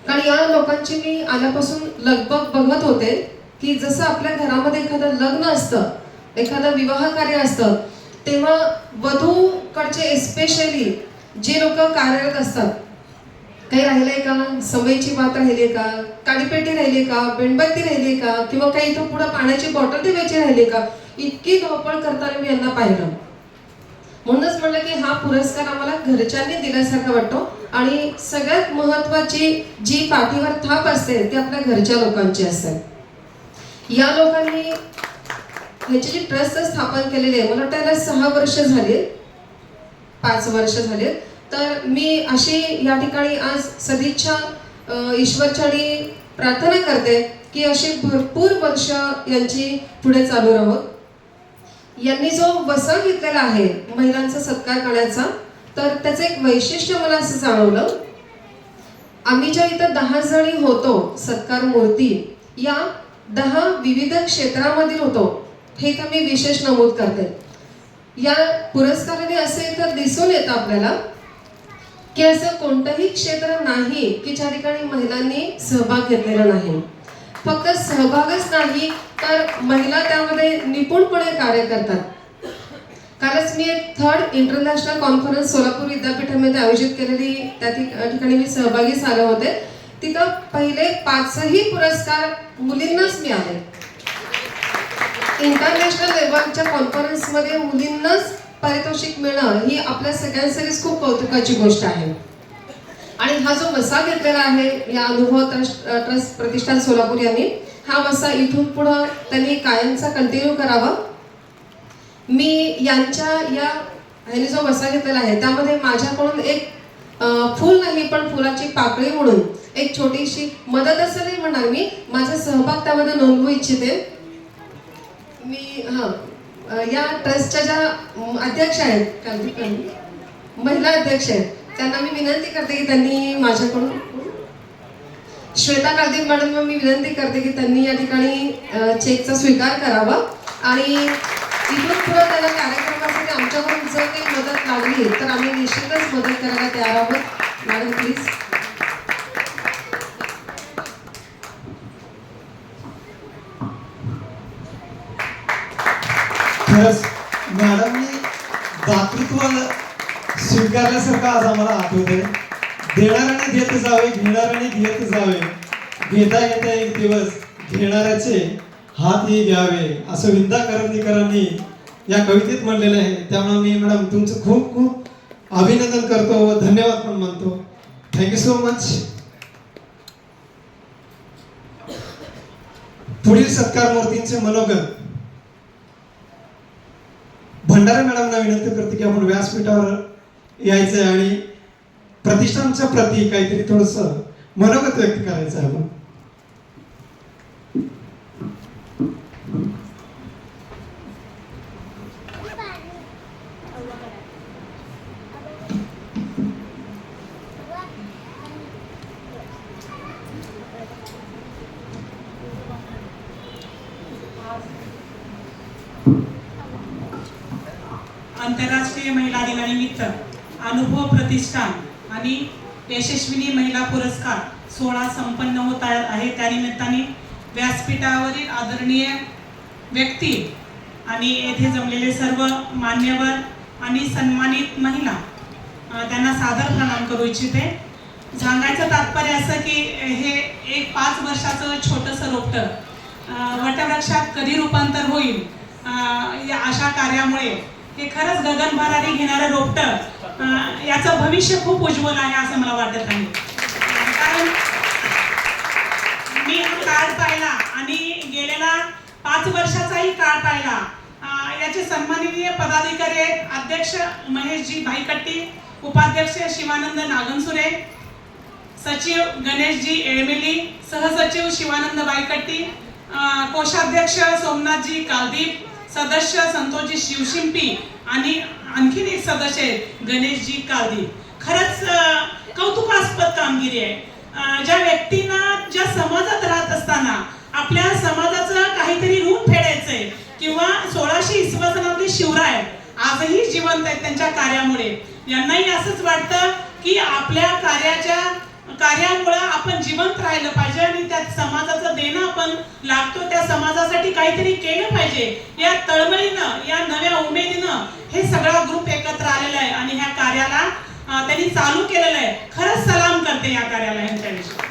कारण या लोकांची मी आल्यापासून लगबग बघत होते की जसं आपल्या घरामध्ये एखादं लग्न असतं, एखादं विवाह कार्य असतं, तेव्हा वधूकडचे एस्पेशली जे लोक कार्यरत असतात, काही राहिलंय का, सवयीची बात राहिली का, काडीपेटी राहिली का, मेणबत्ती राहिली का, किंवा काही इथं पुढे पाण्याची बॉटल ठेवायची राहिली का, इतकी धावपळ करताना मी यांना पाहिलं. म्हणूनच म्हणलं की हा पुरस्कार आम्हाला घरच्यांनी दिल्यासारखा वाटतो. आणि सगळ्यात महत्वाची जी पाठीवर थाप असते ती आपल्या घरच्या लोकांची असते. या लोकांनी ह्याची जी ट्रस्ट स्थापन केलेली आहे, मला वाटतं याला 6 वर्ष झाले, 5 वर्ष झाले. तर मी अशी या ठिकाणी आज सदिच्छा ईश्वरचरणी प्रार्थना करते की अशी भरपूर वर्ष यांची पुढे चालू राहोत. यांनी जो वसा घेतलेला आहे महिलांचा सत्कार करण्याचा, तर त्याचं एक वैशिष्ट्य मला असं जाणवलं. आम्ही ज्या इथं 10 जणी होतो सत्कार मूर्ती, या 10 विविध क्षेत्रामधील होतो, हे इथं मी विशेष नमूद करते. या पुरस्काराने असे इथं दिसून येतं आपल्याला की असं कोणतंही क्षेत्र नाही की ज्या ठिकाणी महिलांनी सहभाग घेतलेला नाही. फक्त सहभागच नाही तर महिला त्यामध्ये निपुणपणे कार्य करतात. कालच मी एक 3rd इंटरनॅशनल कॉन्फरन्स सोलापूर विद्यापीठामध्ये आयोजित केलेली, त्या ठिकाणी मी सहभागी झाले होते. तिथं पहिले 5ही पुरस्कार मुलींनाच मिळाले. इंटरनॅशनल लेवलच्या कॉन्फरन्समध्ये मुलींनाच पारितोषिक मिळणं ही आपल्या सगळ्यांसाठीच खूप कौतुकाची गोष्ट आहे. आणि हा जो वसा घेतलेला आहे या अनुभव ट्रस्ट प्रतिष्ठान सोलापूर यांनी, हा वसा इथून पुढं त्यांनी कायमचा कंटिन्यू करावा. मी यांच्या ह्यांनी जो वसा घेतलेला आहे त्यामध्ये माझ्याकडून एक फूल नाही पण फुलाची पाकळी म्हणून एक छोटीशी मदत असं नाही म्हणणार, मी माझा सहभाग त्यामध्ये नोंदवू इच्छिते. मी या ट्रस्टच्या ज्या अध्यक्ष आहेत, महिला अध्यक्ष आहेत, त्यांना मी विनंती करते की त्यांनी माझ्याकडून, श्वेता कालदीप मॅडम, मी विनंती करते की त्यांनी या ठिकाणी चेकचा स्वीकार करावा. आणि इथून पुढे त्याला कार्यक्रमासाठी आमच्याकडून जर काही मदत लागली तर आम्ही निश्चितच मदत करायला तयार आहोत. Madam please. खरंच मॅडमनी दातृत्व स्वीकारल्यासारखं आज आम्हाला आठवतंय. देणाऱ्याने देत जावे, घेणाऱ्याने घेत जावे, घेता घेता एक दिवस घेणाऱ्याचे हातही घ्यावे, असं विंदा करंदीकरांनी या कवितेत म्हणलेलं आहे. त्यामुळे मी मॅडम तुमचं खूप खूप अभिनंदन करतो व धन्यवाद पण मानतो. Thank you so much. पुढील सत्कार मूर्तींचे मनोगत भंडारे मॅडमना विनंती करते की आपण व्यासपीठावर यायचंय आणि प्रतिष्ठानच्या प्रती काहीतरी थोडस मनोगत व्यक्त करायचं आहे. आपण आंतरराष्ट्रीय महिला दिनानिमित्त अनुभव प्रतिष्ठान आणि यशस्विनी महिला पुरस्कार सोहळा संपन्न होत आहे. त्यानिमित्ताने व्यासपीठावरील आदरणीय व्यक्ती आणि येथे जमलेले सर्व मान्यवर आणि सन्मानित महिला त्यांना सादर प्रणाम करू इच्छिते. सांगायचं तात्पर्य असं की हे एक 5 वर्षाचं छोटंसं रोपटं वटवृक्षात कधी रूपांतर होईल या अशा कार्यामुळे हे खरंच गगनभरारी घेणारं रोपटं याचं भविष्य खूप उज्ज्वल आहे असं मला वाटत आहे. कारण मी हा काळ पाहिला आणि गेलेला 5 वर्षाचाही काळ पाहिला. याचे सन्माननीय पदाधिकारी आहेत अध्यक्ष महेशजी भाईकट्टी, उपाध्यक्ष शिवानंद नागनसुरे, सचिव गणेशजी एळमेली, सहसचिव शिवानंद बाईकट्टी, कोषाध्यक्ष सोमनाथजी कालदीप, सदस्य संतोषजी शिवशिंपी आणि आणखीन एक सदस्य गणेशजी कालदीप. खरंच कौतुकास्पद कामगिरी आहे. ज्या व्यक्तींना ज्या समाजात राहत असताना आपल्या समाजाचं काहीतरी ऋण फेडायचंय किंवा 1600 आजही जिवंत आहेत त्यांच्या कार्यामुळे. यांनाही असंच वाटतं की आपल्या कार्यामुळे आपण जिवंत राहिलं पाहिजे आणि त्या समाजाचं देणं आपण लागतो, त्या समाजासाठी काहीतरी केलं पाहिजे. या तळमळीनं, या नव्या उमेदीनं हे सगळा ग्रुप एकत्र आलेला आहे आणि ह्या कार्याला त्यांनी चालू केलेलं आहे. खरंच सलाम करते या कार्याला यांच्याविषयी.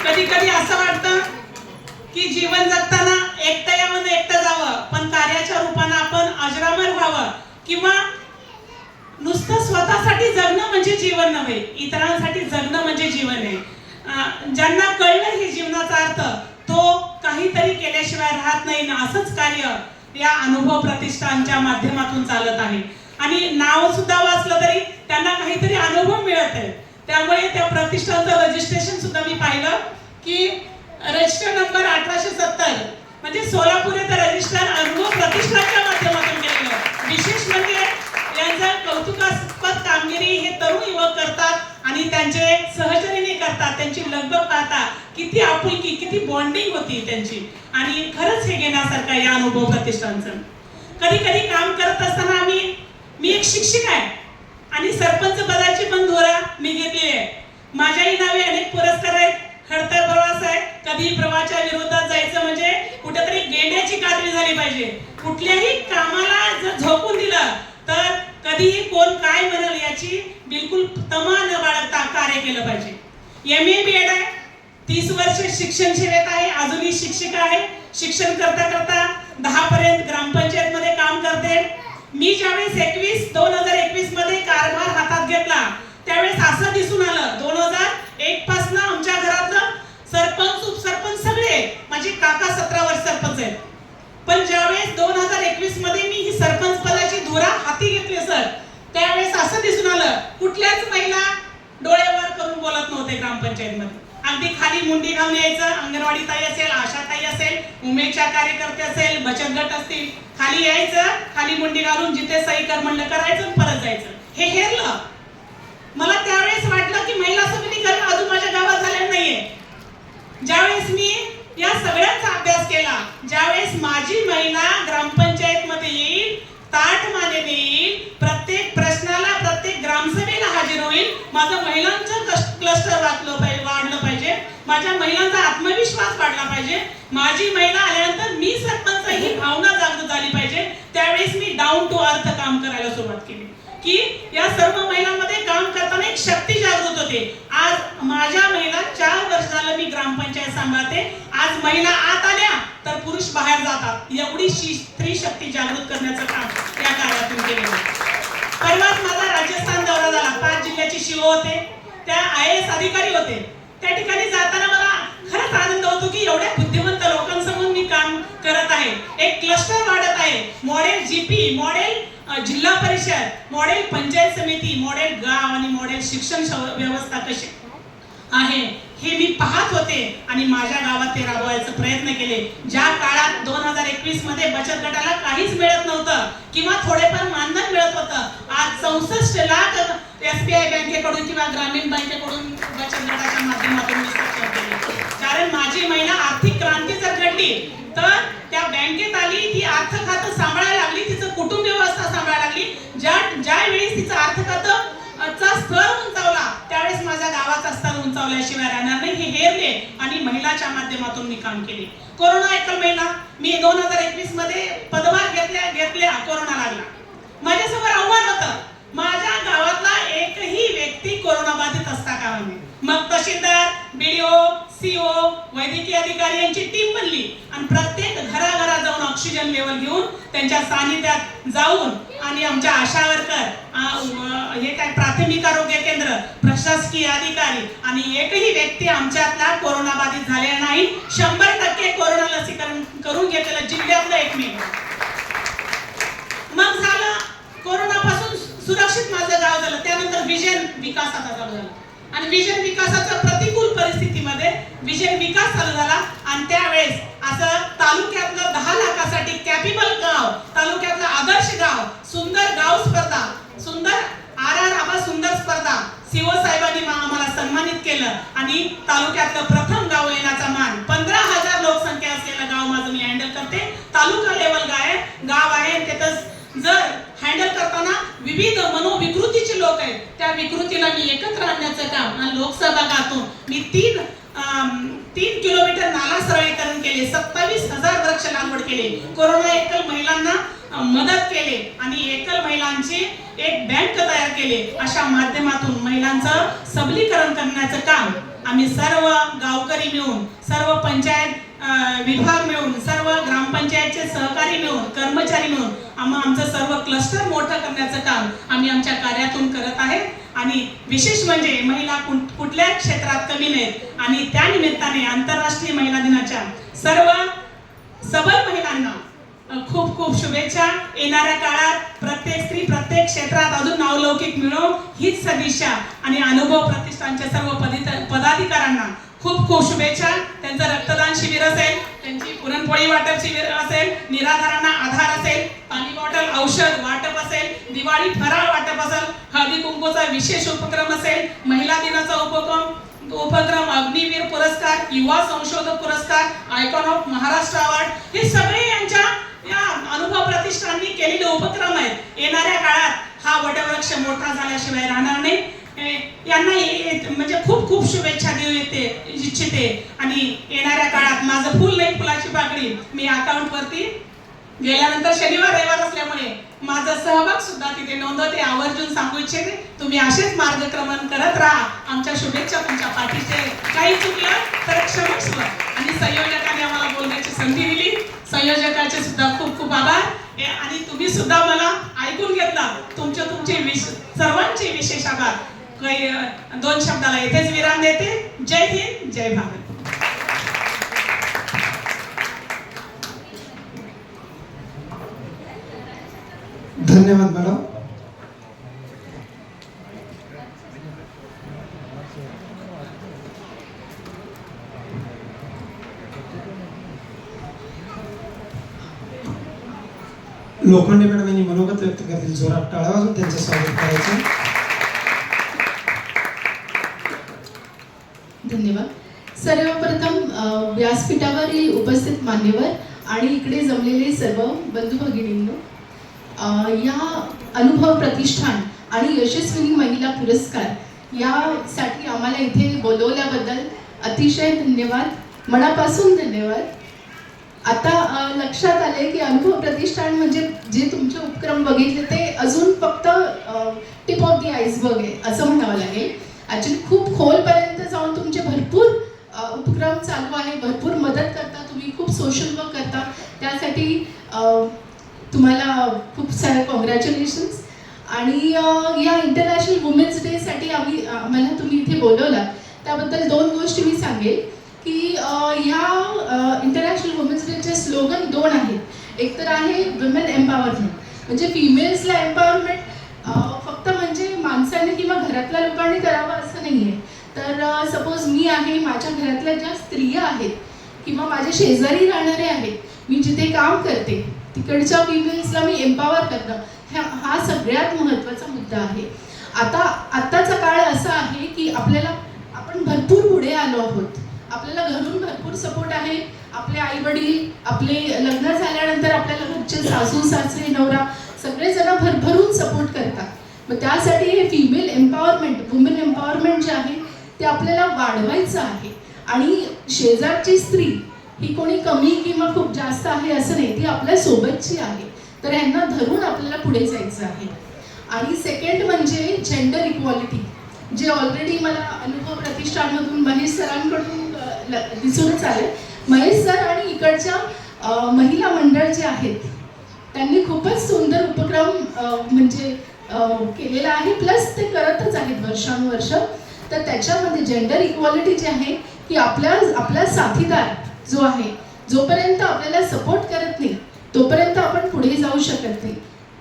कधी कधी असं वाटतं की जीवन जगताना एकटं यावं एकटं जावं, पण कार्याच्या रूपानं आपण अजरामर व्हावं. किंवा नुसतं स्वतःसाठी जगणं म्हणजे जीवन नव्हे, इतरांसाठी जगणं म्हणजे जीवन आहे. ज्यांना कळलं हे जीवनाचा अर्थ, तो काहीतरी केल्याशिवाय राहत नाही ना. असंच कार्य या अनुभव प्रतिष्ठानच्या माध्यमातून चालत आहे. आणि नाव सुद्धा वाचलं तरी त्यांना काहीतरी अनुभव मिळत आहे. त्यामुळे त्या प्रतिष्ठानचं रजिस्ट्रेशन सुद्धा मी पाहिलं की रजिस्टर नंबर 1870 म्हणजे सोलापूर येथे रजिस्टर अनुभव प्रतिष्ठानच्या माध्यमातून केलेलं. विशेष म्हणजे यांचं कौतुकास्पद कामगिरी हे तरुण युवक करतात आणि त्यांचे सहचरीने करतात. त्यांची लगबग पाहता किती आपुलकी, किती बॉन्डिंग होती त्यांची. आणि खरंच हे घेण्यासारखं या अनुभव प्रतिष्ठानचं. कधी कधी काम करत असताना मी एक शिक्षक आहे आणि सरपंच पदाची पण धोरा मी घेतलेली आहे. माझ्याही नावे अनेक पुरस्कार आहेत, खडतर प्रवास आहे. कधी प्रवाहाच्या विरोधात जायचं म्हणजे कुठेतरी गेंड्याची कातडी झाली पाहिजे. कुठल्याही कामाला जर झोकून दिलं तर कधीही कोण काय म्हणेल याची बिलकुल तमा न बाळगता कार्य केलं पाहिजे. MA BEd आहे, 30 वर्ष शिक्षण सेवेत आहे, अजूनही शिक्षिका आहे. शिक्षण करता करता 10 पर्यंत ग्रामपंचायत मध्ये काम करते. मी ज्यावेळेस 2021 मध्ये कारभार हातात घेतला त्यावेळेस असं दिसून आलं 2001 पासून आमच्या घरातलं सरपंच, उपसरपंच सगळे माझे काका 17 वर्ष सरपंच आहेत. पण ज्यावेळेस 2021 मध्ये मी ही सरपंच पदाची धुरा हाती घेतली सर, त्यावेळेस असं दिसून आलं कुठल्याच महिला डोळ्यावर करून बोलत नव्हते ग्रामपंचायत मध्ये. अगदी खाली मुंडी घालून यायचं. अंगणवाडी ताई असेल, आशा ताई असेल, उमेदच्या कार्यकर्ते असेल, बचत गट असतील, खाली यायचं, खाली मुंडी घालून जिथे सही कर म्हणलं करायचं, परत जायचं. हे हेरलं. मला त्यावेळेस वाटलं की महिला सबलीकरण अजून माझ्या गावात झालेलं नाहीये. ज्यावेळेस मी या सगळ्यांचा अभ्यास केला, ज्यावेळेस माझी महिला ग्रामपंचायत मध्ये येईल, ताट मानेने येईल, प्रत्येक प्रश्नाला, प्रत्येक ग्रामसभेला हजर होईल, माझं महिलांचं क्लस्टर वाढलं पाहिजे, माझ्या महिलांचा आत्मविश्वास वाढला पाहिजे, माझी महिला आल्यानंतर मी सरपंच ही भावना जागृत झाली पाहिजे. त्यावेळेस मी डाऊन टू अर्थ काम करायला सुरुवात केली की या सर्व महिलांमध्ये काम करताना एक शक्ती जागृत होते. आज माझ्या महिला 4 वर्ष झालं मी ग्रामपंचायत सांभाळते. आज महिला आत आल्या तर पुरुष बाहेर जातात. एवढी स्त्री शक्ती जागृत करण्याचं काम या कार्यातून केलेलं. परवाच माझा राजस्थान दौरा झाला. 5 जिल्ह्याचे शिओ होते, त्या IAS अधिकारी होते. त्या ठिकाणी जाताना मला खरंच आनंद होतो की एवढ्या बुद्धिमंत लोकांसमोर मी काम करत आहे. एक क्लस्टर वाढत आहे. मॉडेल GP, मॉडेल जिल्हा परिषद, मॉडेल पंचायत समिती, मॉडेल गाव आणि मॉडेल शिक्षण व्यवस्था कशी आहे हे मी पाहत होते आणि माझ्या गावात ते राबवायचा प्रयत्न केले. ज्या काळात 2021 मध्ये बचत गटाला काहीच मिळत नव्हतं किंवा थोडेफार मानधन मिळत होतं, आज 64 लाख SBI बँकेकडून किंवा ग्रामीण बँकेकडून बचत गटाच्या माध्यमातून मी सक्षम केले. कारण माझी महिला आर्थिक क्रांती जर घडली तर त्या बँकेत आली, ती अर्थ खातं सांभाळायला लागली, तिचं कुटुंब व्यवस्था सांभाळायला लागली. ज्या वेळेस तिचं अर्थ खातं चा स्तर उंचावला त्यावेळेस माझ्या गावाचा स्तर उंचावल्याशिवाय राहणार नाही. हे हेरले आणि महिलाच्या माध्यमातून मी काम केले. कोरोना एकल महिला मी 2021 मध्ये पदभार घेतल्या कोरोना लागला. माझ्यासमोर आव्हान होतं, माझ्या गावातला एकही व्यक्ती कोरोना बाधित असता कामा नये. मग तहसीलदार, BDO, CO, वैद्यकीय अधिकारी यांची टीम बनली आणि प्रत्येक घराघरात जाऊन ऑक्सिजन लेवल घेऊन त्यांच्या सानिध्यात जाऊन आणि आमच्या आशा वर्कर, हे काय प्राथमिक आरोग्य केंद्र, प्रशासकीय अधिकारी आणि एकही व्यक्ती आमच्यातला कोरोना बाधित झालेला नाही. 100% कोरोना लसीकरण करून घेतलेलं जिल्ह्यातलं एकमेव. मग झालं कोरोनापासून सुरक्षित माझं गाव झालं. त्यानंतर विजन विकासाचा चालू झाला आणि विजन विकासाच्या प्रतिकूल परिस्थितीमध्ये विजन विकास चालू झाला आणि त्यावेळेस असं तालुक्यातलं 10 लाखासाठी कॅपेबल गाव, तालुक्यातलं आदर्श गाव, सुंदर गाव स्पर्धा, सुंदर RR आबा सुंदर स्पर्धा CO साहेबांनी आम्हाला सन्मानित केलं आणि तालुक्यातलं प्रथम गाव येण्याचा मान. 15,000 लोकसंख्या असलेलं गाव माझं मी हँडल करते. तालुका लेवल गाव आहे, तिथं केले, कोरोना एकल महिलांना मदत केले आणि एकल महिलांची एक बँक तयार केले. अशा माध्यमातून महिलांचं सबलीकरण करण्याचं काम आम्ही सर्व गावकरी मिळून, सर्व पंचायत विभाग मिळून, सर्व ग्रामपंचायतचे सहकारी मिळून, कर्मचारी मिळून आमचं सर्व क्लस्टर मोठं करण्याचं काम आम्ही आमच्या कार्यातून करत आहे. आणि विशेष म्हणजे महिला कुठल्या क्षेत्रात कमी नाहीत आणि त्या निमित्ताने आंतरराष्ट्रीय महिला दिनाच्या सर्व सबल महिलांना खूप खूप शुभेच्छा. येणाऱ्या काळात प्रत्येक स्त्री प्रत्येक क्षेत्रात अजून नावलौकिक मिळो हीच सदिच्छा आणि अनुभव प्रतिष्ठानच्या सर्व पदाधिकाऱ्यांना खूप खूप शुभेच्छा. त्यांचं रक्तदान शिबिर असेल, त्यांची पुरणपोळी वाटप शिबिर असेल, निराधारांना आधार असेल, पाणी बॉटल औषध वाटप असेल, दिवाळी फराळ वाटप असेल, हळदी कुंकूचा विशेष उपक्रम असेल, महिला दिनाचा उपक्रम, अग्निवीर पुरस्कार, युवा संशोधक पुरस्कार, आयकॉन ऑफ महाराष्ट्र अवॉर्ड, हे सगळे यांच्या या अनुभव प्रतिष्ठाननी केलेले उपक्रम आहेत. येणाऱ्या काळात हा वटवृक्ष मोठा झाल्याशिवाय राहणार नाही. यांना म्हणजे खूप खूप शुभेच्छा देऊ इच्छिते. आणि येणाऱ्या काळात माझं फुल नाही फुलाची पाकळी मी अकाउंट वरती गेल्यानंतर शनिवार रविवार असल्यामुळे माझा सहभाग सुद्धा तिथे नोंदवते. आवर्जून सांगू इच्छिते तुम्ही असेच मार्गक्रमण करत राहा. आमच्या शुभेच्छा तुमच्या पाठीचे. काही चुकलं तर क्षमस्व. आणि संयोजकाने आम्हाला बोलण्याची संधी दिली, संयोजकाचे सुद्धा खूप खूप आभार. आणि तुम्ही सुद्धा मला ऐकून घेतला, तुमचे सर्वांचे विशेष आभार. काही 2 शब्दाला इथेच विराम देते. जय हिंद, जय भारत. धन्यवाद मॅडम. लोखंडे मॅडम यांनी मनोगत व्यक्त करतील. जोरात टाळ्या वाजवून त्यांचं स्वागत करायचं. धन्यवाद. सर्वप्रथम व्यासपीठावरील उपस्थित मान्यवर आणि इकडे जमलेले सर्व बंधू भगिनींनो, या अनुभव प्रतिष्ठान आणि यशस्विनी महिला पुरस्कार यासाठी आम्हाला इथे बोलवल्याबद्दल अतिशय धन्यवाद, मनापासून धन्यवाद. आता लक्षात आले की अनुभव प्रतिष्ठान म्हणजे जे तुमचे उपक्रम बघितले ते अजून फक्त टिप ऑफ दी आईसबर्ग आहे असं म्हणावं लागेल. ॲक्च्युली खूप खोलपर्यंत जाऊन तुमचे भरपूर उपक्रम चालू आहे, भरपूर मदत करता तुम्ही, खूप सोशल वर्क करता. त्यासाठी तुम्हाला खूप सारे कॉंग्रॅच्युलेशन्स. आणि या इंटरनॅशनल वुमेन्स डेसाठी आम्हाला तुम्ही इथे बोलवला त्याबद्दल 2 गोष्टी मी सांगेल की ह्या इंटरनॅशनल वुमेन्स डेचे स्लोगन 2 आहेत. एक तर आहे विमेन एम्पॉवरमेंट, म्हणजे फिमेल्सला एम्पॉवरमेंट फक्त म्हणजे माणसाने किंवा घरातल्या लोकांनी करावं असं नाही आहे. तर सपोज मी आहे, माझ्या घरातल्या ज्या स्त्रिया आहेत किंवा माझे शेजारी राहणारे आहेत, मी जिथे काम करते तिकडच्या फिमेल्सला मी एम्पॉवर करणं हा सगळ्यात महत्त्वाचा मुद्दा आहे. आत्ताचा काळ असा आहे की आपण भरपूर पुढे आलो आहोत. आपल्याला घरून भरपूर सपोर्ट आहे. आपले आई वडील, आपले लग्न झाल्यानंतर आपल्याला घरचे सासू सासरे नवरा सगळेजण भरभरून सपोर्ट करतात. मग त्यासाठी हे फिमेल एम्पॉवरमेंट, वुमेन एम्पॉवरमेंट जे आहे ते आपल्याला वाढवायचं आहे. आणि शेजारची स्त्री ही कोणी कमी किंवा खूप जास्त आहे असं नाही, ती आपल्या सोबतची आहे. तर यांना धरून आपल्याला पुढे जायचं आहे. आणि सेकंड म्हणजे जेंडर इक्वॉलिटी, जे ऑलरेडी मला अनुभव प्रतिष्ठानमधून महेश सरांकडून दिसूनच आले. महेश सर आणि इकडच्या महिला मंडळ जे आहेत त्यांनी खूपच सुंदर उपक्रम म्हणजे केलेला आहे, प्लस ते करतच आहेत वर्षानुवर्ष. तर त्याच्यामध्ये जेंडर इक्वॉलिटी जी आहे की आपला साथीदार जो आहे, जोपर्यंत आपल्याला सपोर्ट करत नाही तोपर्यंत आपण पुढे जाऊ शकत नाही.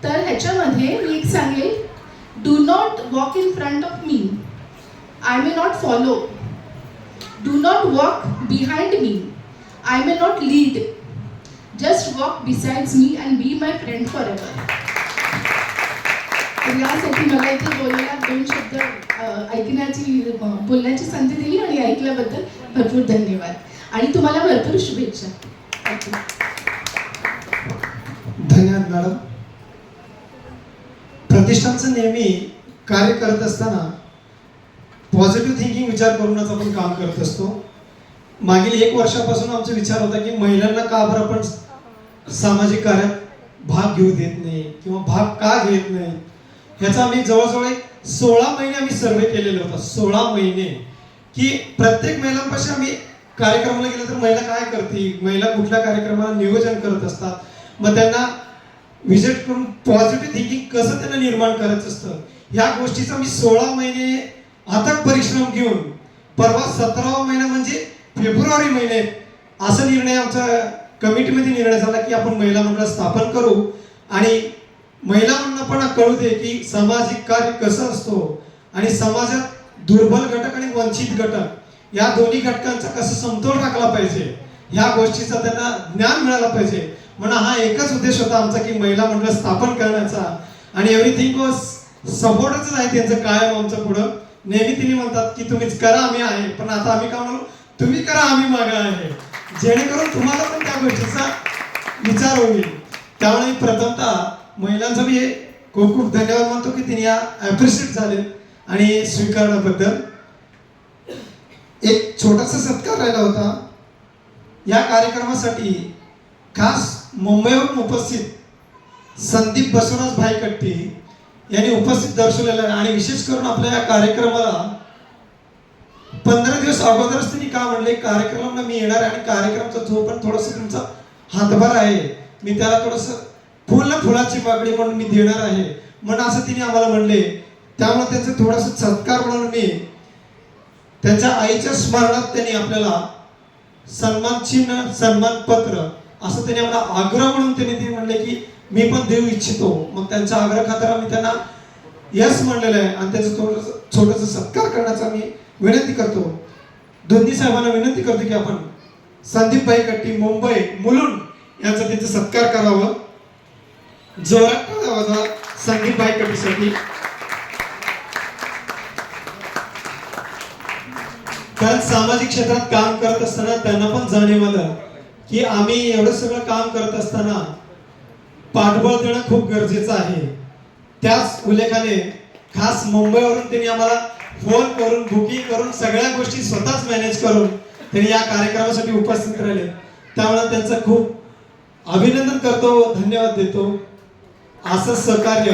तर ह्याच्यामध्ये मी एक सांगेल, do not walk in front of me, I may not follow. Do not walk behind me, I may not lead. Just walk besides me and be my friend for ever. तर यासाठी मला इथे बोलायला 2 शब्द बोलण्याची संधी दिली आणि ऐकल्याबद्दल भरपूर धन्यवाद आणि तुम्हाला भरपूर शुभेच्छा. धन्यवाद मॅडम. प्रतिष्ठानचं नेहमी कार्य करत असताना पॉझिटिव्ह थिंकिंग विचार करूनच आपण काम करत असतो. मागील 1 वर्षापासून आमचा विचार होता की महिलांना का बरं आपण सामाजिक कार्यात भाग घेऊ देत नाही किंवा भाग का घेत नाही ह्याचा आम्ही जवळजवळ 16 महिने आम्ही सर्वे केलेला होता. 16 महिने की प्रत्येक महिलांपाशी आम्ही कार्यक्रमाला गेलो तर महिला काय करते, महिला कुठल्या कार्यक्रमाला नियोजन करत असतात, मग त्यांना व्हिजिट करून पॉझिटिव्ह थिंकिंग कसं त्यांना निर्माण करायचं असतं, ह्या गोष्टीचा मी 16 महिने अथक परिश्रम घेऊन परवा 17वा महिना म्हणजे फेब्रुवारी महिन्यात असा निर्णय आमच्या कमिटीमध्ये निर्णय झाला की आपण महिला मंडळ स्थापन करू आणि महिला मंडळांना पण कळू दे की सामाजिक कार्य कसं असतो आणि समाजात दुर्बल घटक आणि वंचित घटक या दोन्ही घटकांचा कसं समतोल राखला पाहिजे, ह्या गोष्टीचा त्यांना ज्ञान मिळालं पाहिजे. म्हणून हा एकच उद्देश होता आमचा की महिला मंडळ स्थापन करण्याचा आणि एव्हरीथिंग वॉज सपोर्टच आहे त्यांचं कायम आमचं पुढं. नेहमी तिने म्हणतात की तुम्हीच करा आम्ही आहे, पण आता आम्ही काय म्हणालो तुम्ही करा आम्ही मागं आहे, जेणेकरून तुम्हाला पण त्या गोष्टीचा विचार होईल. त्यामुळे प्रथमतः महिलांचा मी खूप खूप धन्यवाद मानतो की तिने या ॲप्रिशिएट झाले आणि स्वीकारण्याबद्दल. एक छोटासा सत्कार राहिला होता या कार्यक्रमासाठी. खास मुंबईवरून उपस्थित संदीप बसवराज भाई कट्टी यांनी उपस्थित दर्शवलेलं आहे आणि विशेष करून आपल्या या कार्यक्रमाला 15 दिवस अगोदरच त्यांनी का म्हणले कार्यक्रमाला मी येणार आणि कार्यक्रमाचा जो पण थोडासा तुमचा हातभार आहे मी त्याला थोडंसं फुलाची पाकळी म्हणून मी देणार आहे म्हणून असं तिने आम्हाला म्हणले. त्यामुळे त्यांचं थोडंसं सत्कार म्हणून मी त्यांच्या आईच्या स्मरणात त्यांनी आपल्याला सन्मान चिन्ह सन्मान पत्र असं त्यांनी आम्हाला आग्रह म्हणून त्यांनी ते म्हणले की मी पण देऊ इच्छितो. मग त्यांचा आग्रह खातर आम्ही त्यांना यस म्हणलेलं आहे आणि त्याचं छोटंसं सत्कार करण्याचा मी विनंती करतो. दोन्ही साहेबांना विनंती करतो की आपण संदीप भाई कट्टी मुंबई मुलुंड यांचा त्यांचा सत्कार करावं. जोरात आवाजात संदीप भाई कट्टीसाठी. कारण सामाजिक क्षेत्रात काम करत असताना त्यांना पण जाणीव आलं की आम्ही एवढं सगळं काम करत असताना पाठबळ देणं खूप गरजेचं आहे. त्याच उल्लेखाने खास मुंबईवरून त्यांनी आम्हाला फोन करून बुकिंग करून सगळ्या गोष्टी स्वतःच मॅनेज करून त्यांनी या कार्यक्रमासाठी उपस्थित राहिले. त्यामुळे त्यांचं खूप अभिनंदन करतो, धन्यवाद देतो. असं सहकार्य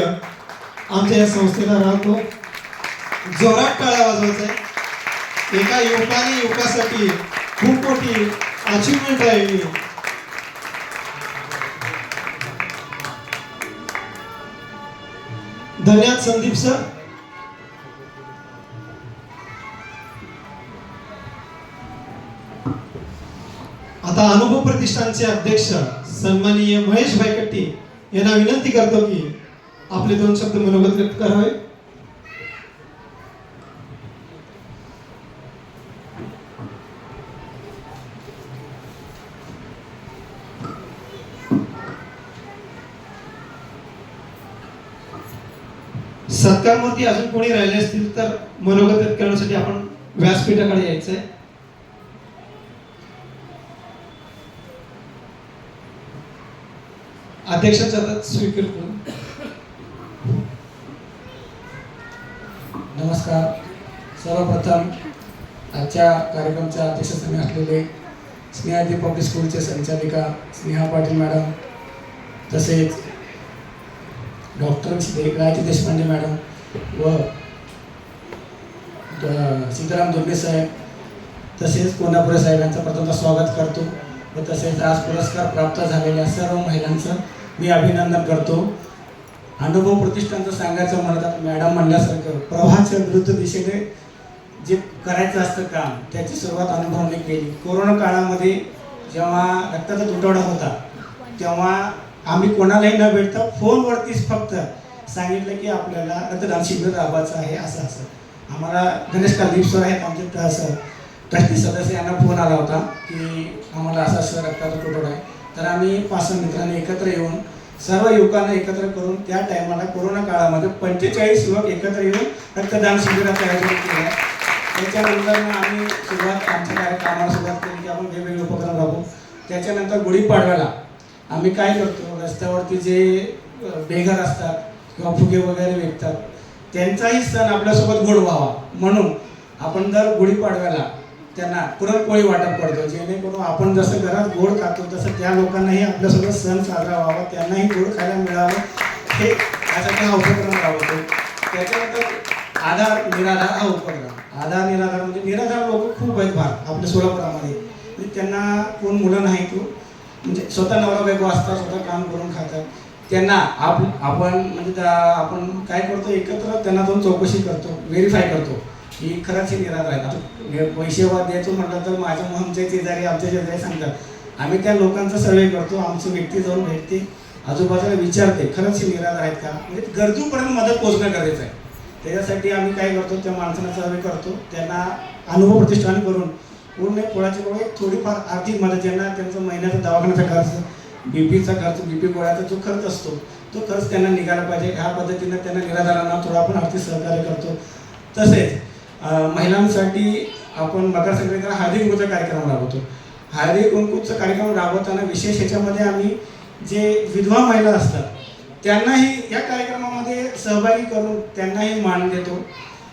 आमच्या या संस्थेला राहतो. जोरात टाळ्या वाजवायचं आहे. एका युवकाने युवकासाठी खूप मोठी अचिव्हमेंट आहे. धन्यवाद संदीप सर. आता अनुभव प्रतिष्ठानचे अध्यक्ष सन्माननीय महेश भाई कट्टी यांना विनंती करतो की आपले 2 शब्द मनोगत व्यक्त करावे. सत्कारमूर्ती अजून कोणी राहिले असतील तर मनोगत व्यक्त करण्यासाठी आपण व्यासपीठाकडे यायचंय. अध्यक्षाच्या हातात स्वीकार करून. नमस्कार. सर्वप्रथम आजच्या कार्यक्रमाच्या अध्यक्षस्थानी असलेले स्नेहादी पब्लिक स्कूलचे संचालिका स्नेहा पाटील मॅडम, तसेच डॉक्टर गायत्री देशपांडे मॅडम व सीताराम दुर्गे साहेब, तसेच कोल्हापुरे साहेब यांचं प्रथमतः स्वागत करतो व तसेच आज पुरस्कार प्राप्त झालेल्या सर्व महिलांचं मी अभिनंदन करतो. अनुभव प्रतिष्ठानचं सांगायचं म्हणतात मॅडम म्हणल्यासारखं प्रवाहाच्या विरुद्ध दिशेने जे करायचं असतं काम त्याची सुरुवात अनुभवने केली. कोरोना काळामध्ये जेव्हा रक्ताचा तुटवडा होता तेव्हा आम्ही कोणालाही न भेटता फोनवरतीच फक्त सांगितलं की आपल्याला रक्तदान शिबिर राबवायचं आहे असं असं. आम्हाला गणेश कालदीप सर आहेत आमचे असं ट्रस्टी सदस्य, यांना फोन आला होता की आम्हाला असं असं रक्ताचा तुटवडा आहे. तर आम्ही 5 मित्रांनी एकत्र येऊन सर्व युवकांना एकत्र करून त्या टायमाला कोरोना काळामध्ये 45 युवक एकत्र येऊन रक्तदान शिबिराचं आयोजन केलं. त्याच्यानंतर आम्ही आमच्या कामाला सुरुवात केली की आपण वेगवेगळे उपक्रम राबवू. त्याच्यानंतर गुढीपाडव्याला आम्ही काय करतो, रस्त्यावरती जे बेघर असतात किंवा फुगे वगैरे विकतात त्यांचाही सण आपल्यासोबत गोड व्हावा म्हणून आपण दर गुढीपाडव्याला त्यांना पुरणपोळी वाटप करतो, जेणेकरून आपण जसं घरात गोड खातो तसं त्या लोकांनाही आपल्यासोबत सण साजरा व्हावा, त्यांनाही गोड खायला मिळावं, हे यासाठी हा उपक्रम राबवतो. त्याच्यानंतर आधार निराधार हा उपक्रम. आधार निराधार म्हणजे निराधार लोक खूप आहेत आपल्या सोलापुरामध्ये. म्हणजे त्यांना कोण मुलं नाही, तो म्हणजे स्वतः नवरा बायको असतात, स्वतः काम करून खातात. त्यांना आपण म्हणजे आपण काय करतो, एकत्र त्यांना जाऊन चौकशी करतो, व्हेरीफाय करतो की खरंच हे निराधार आहेत. आता पैसे द्यायचो म्हटलं तर आमच्या शेजारी सांगतात, आम्ही त्या लोकांचा सर्वे करतो, आमची व्यक्ती जाऊन भेटते, आजूबाजूला विचारते खरंच हे निराधार आहेत का, म्हणजे गरजूपर्यंत मदत पोहोचणं गरजेचं आहे. त्याच्यासाठी आम्ही काय करतो, त्या माणसांना सर्वे करतो, त्यांना अनुभव प्रतिष्ठान करून पूर्ण पोळाची गोळी थोडीफार आर्थिक मदत, ज्यांना त्यांचा महिन्याचा दवाखान्याचा खर्च, बीपीचा खर्च, बीपी गोळ्याचा जो खर्च असतो तो खर्च त्यांना निघाला पाहिजे, ह्या पद्धतीनं त्यांना निराधारांना थोडा आपण आर्थिक सहकार्य करतो. तसेच महिलांसाठी आपण मकर संक्रांतीला हळदी कुंकूचा कार्यक्रम राबवतो. हळदी कुंकूचा कार्यक्रम राबवताना विशेष ह्याच्यामध्ये आम्ही जे विधवा महिला असतात त्यांनाही या कार्यक्रमामध्ये सहभागी करून त्यांनाही मान देतो.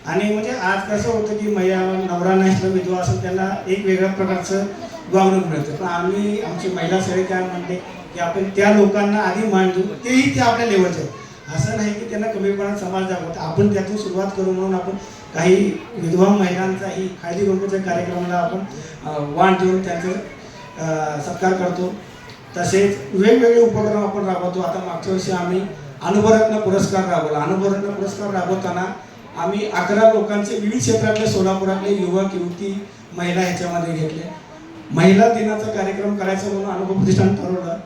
आणि म्हणजे आज कसं होतं की नवरा नाही विधवा असेल त्यांना एक वेगळ्या प्रकारचं वागणूक मिळतं, पण आम्ही आमची महिला सगळे काय म्हणते की आपण त्या लोकांना आधी मान देऊ, तेही ते आपल्या लेवलचे आहेत. असं नाही की त्यांना कमीपणा समाज दाखवतो, आपण त्यातून सुरुवात करू म्हणून आपण काही विधवा महिलांचाही हळदी कुंकूच्या कार्यक्रमाला आपण वाण देऊन त्यांचं सत्कार करतो. तसेच वेगवेगळे उपक्रम आपण राबवतो. आता मागच्या वर्षी आम्ही अनुभवरत्न पुरस्कार राबवला. अनुभवरत्न पुरस्कार राबवताना आम्ही 11 लोकांचे विविध क्षेत्रातले सोलापुरातले युवक युवती महिला ह्याच्यामध्ये घेतले. महिला दिनाचा कार्यक्रम करायचा म्हणून अनुभव प्रतिष्ठान ठरवलं.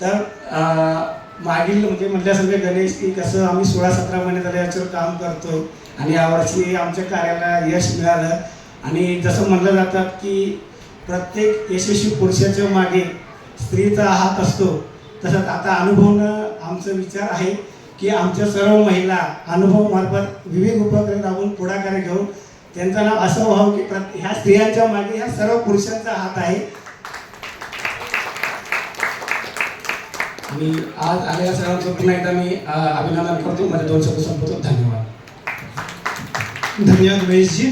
तर मागील म्हणजे म्हटल्यासारखे गणेश की कसं आम्ही 16-17 महिने झाले याच्यावर काम करतोय आणि यावर्षी आमच्या कार्याला यश मिळालं. आणि जसं म्हणलं जातात की प्रत्येक यशस्वी पुरुषाच्या मागे स्त्रीचा हात असतो, तसंच आता अनुभवनं आमचा विचार आहे की आमच्या सर्व महिला अनुभवमार्फत विविध उपक्रम राबवून पुढाकार घेऊन त्यांचं नाव असं व्हावं की ह्या स्त्रियांच्या मागे ह्या सर्व पुरुषांचा हात आहे. आणि आज आलेल्या सर्वांचं पुन्हा एकदा मी अभिनंदन करतो. माझे 2 शब्द संपवतो. धन्यवाद. धन्यवाद महेशजी.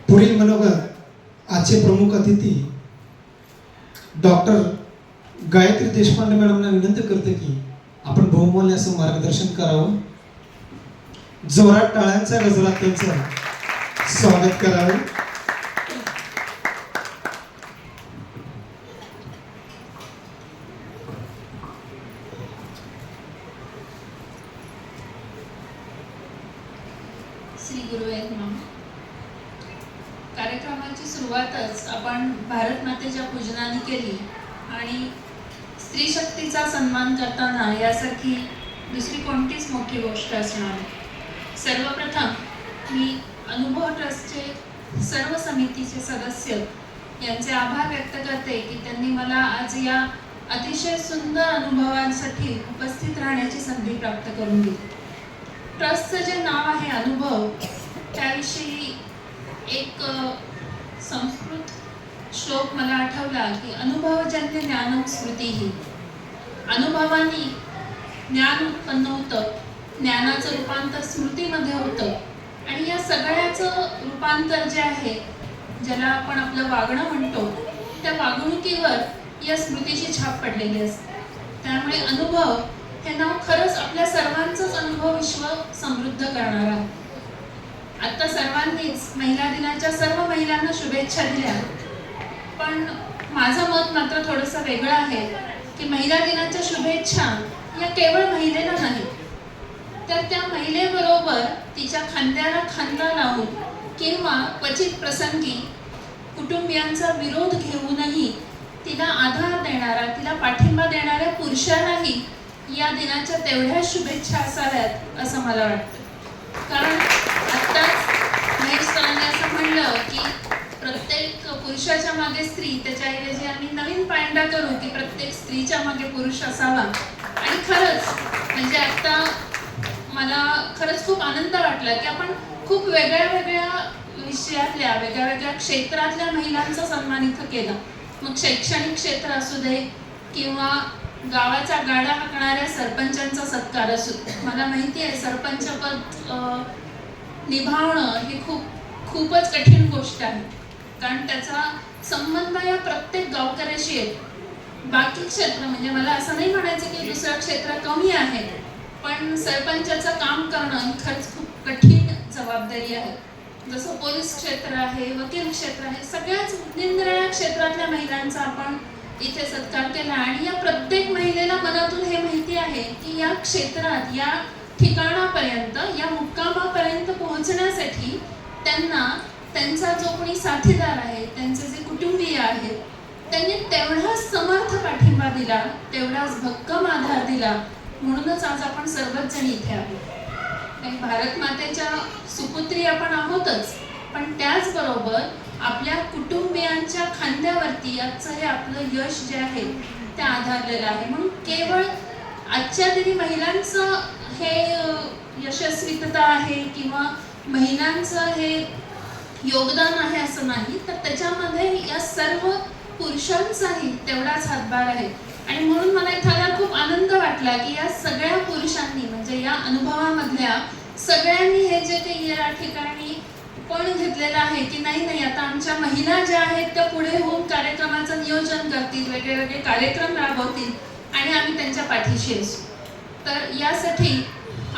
पुढील मनोगत आजचे प्रमुख अतिथी डॉक्टर गायत्री देशपांडे मॅडमना विनंती करते की आपण बहुमूल्य असं मार्गदर्शन करावं. जोरात टाळ्यांच्या गजरात त्यांचं स्वागत करावं. श्री गुरुवे नमः. कार्यक्रमाची सुरुवातच आपण भारत मातेच्या पूजनाने केली आणि स्त्री शक्तीचा सन्मान करताना यासारखी दुसरी कोणतीच मोठी गोष्ट असणार नाही. सर्वप्रथम मी अनुभव ट्रस्टचे सर्व समितीचे सदस्य यांचे आभार व्यक्त करते की त्यांनी मला आज या अतिशय सुंदर अनुभवांसाठी उपस्थित राहण्याची संधी प्राप्त करून दिली. ट्रस्टचं जे नाव आहे अनुभव, त्याविषयी एक संस्कृत श्लोक मला आठवला की अनुभवजन्य ज्ञानम स्मृतीही. अनुभवाने ज्ञान उत्पन्न होतं, ज्ञानाचं रूपांतर स्मृतीमध्ये होतं आणि या सगळ्याचं रूपांतर जे आहे, ज्याला आपण आपलं वागणं म्हणतो, त्या वागणुकीवर या स्मृतीची छाप पडलेली असते. त्यामुळे अनुभव हे नाव खरंच आपल्या सर्वांचंच अनुभव विश्व समृद्ध करणार आहे. आता सर्वांनीच महिला दिनाच्या सर्व महिलांना शुभेच्छा दिल्या, पण माझं मत मात्र थोडंसं वेगळं आहे की महिला दिनाच्या शुभेच्छा या केवळ महिलेला नाही, तर त्या महिलेबरोबर तिच्या खांद्याला खांदा लावून किंवा क्वचित प्रसंगी कुटुंबियांचा विरोध घेऊनही तिला आधार देणारा, तिला पाठिंबा देणाऱ्या पुरुषांनाही या दिनाच्या तेवढ्याच शुभेच्छा असाव्यात असं मला वाटतं. कारण आत्ताच महेश सरांनी असं म्हणलं की प्रत्येक पुरुषाच्या मागे स्त्री, त्याच्याऐवजी आम्ही नवीन पायंडा करू की प्रत्येक स्त्रीच्या मागे पुरुष असावा. आणि खरंच म्हणजे आता मला खरंच खूप आनंद वाटला की आपण खूप वेगळ्या वेगळ्या विषयातल्या, वेगळ्या वेगळ्या क्षेत्रातल्या महिलांचा सन्मान इथं केला. मग शैक्षणिक क्षेत्र असू दे किंवा गावाचा गाडा हाकणाऱ्या सरपंचांचा सत्कार असू. मला माहिती आहे सरपंचपद निभावणं हे खूप खूपच कठीण गोष्ट आहे, कारण त्याचा संबंध या प्रत्येक गावकऱ्याशी येतो. बाकी क्षेत्र म्हणजे मला असं नाही म्हणायचं की दुसरं क्षेत्र कमी आहे, पण सरपंचाचं काम करणं ही खरंच खूप कठीण जबाबदारी आहे. जसं पोलीस क्षेत्र आहे, वकील क्षेत्र आहे, सगळ्याच निरनिराळ्या क्षेत्रातल्या महिलांचा आपण इथे सत्कार केला. आणि या प्रत्येक महिलेला मनातून हे माहिती आहे की या क्षेत्रात, या ठिकाणापर्यंत, या मुक्कामापर्यंत पोहोचण्यासाठी त्यांना त्यांचा जो कोणी साथीदार आहे, त्यांचे जे कुटुंबीय आहेत, त्यांनी तेवढाच समर्थ पाठिंबा दिला, तेवढाच भक्कम आधार दिला. म्हणूनच आज आपण सर्वच जण इथे आहोत. आणि भारत मातेच्या सुपुत्री आपण आहोतच, पण त्याचबरोबर आपल्या कुटुंबियांच्या खांद्यावरती आजचं हे आपलं यश जे आहे ते आधारलेलं आहे. म्हणून केवळ आजच्या तरी महिलांचं हे यशस्वीता आहे किंवा महिलांचं हे योगदान आहे असं नाही, तर त्याच्यामध्ये या सर्व पुरुषांचाही तेवढाच हातभार आहे. आणि म्हणून मला इथला खूप आनंद वाटला की या सगळ्या पुरुषांनी, म्हणजे या अनुभवामधल्या सगळ्यांनी हे जे काही या ठिकाणी पण घेतलेलं आहे की नाही आता आमच्या महिला ज्या आहेत त्या पुढे होऊन कार्यक्रमाचं नियोजन करतील, वेगळे वेगळे कार्यक्रम राबवतील आणि आम्ही त्यांच्या पाठीशी असू. तर यासाठी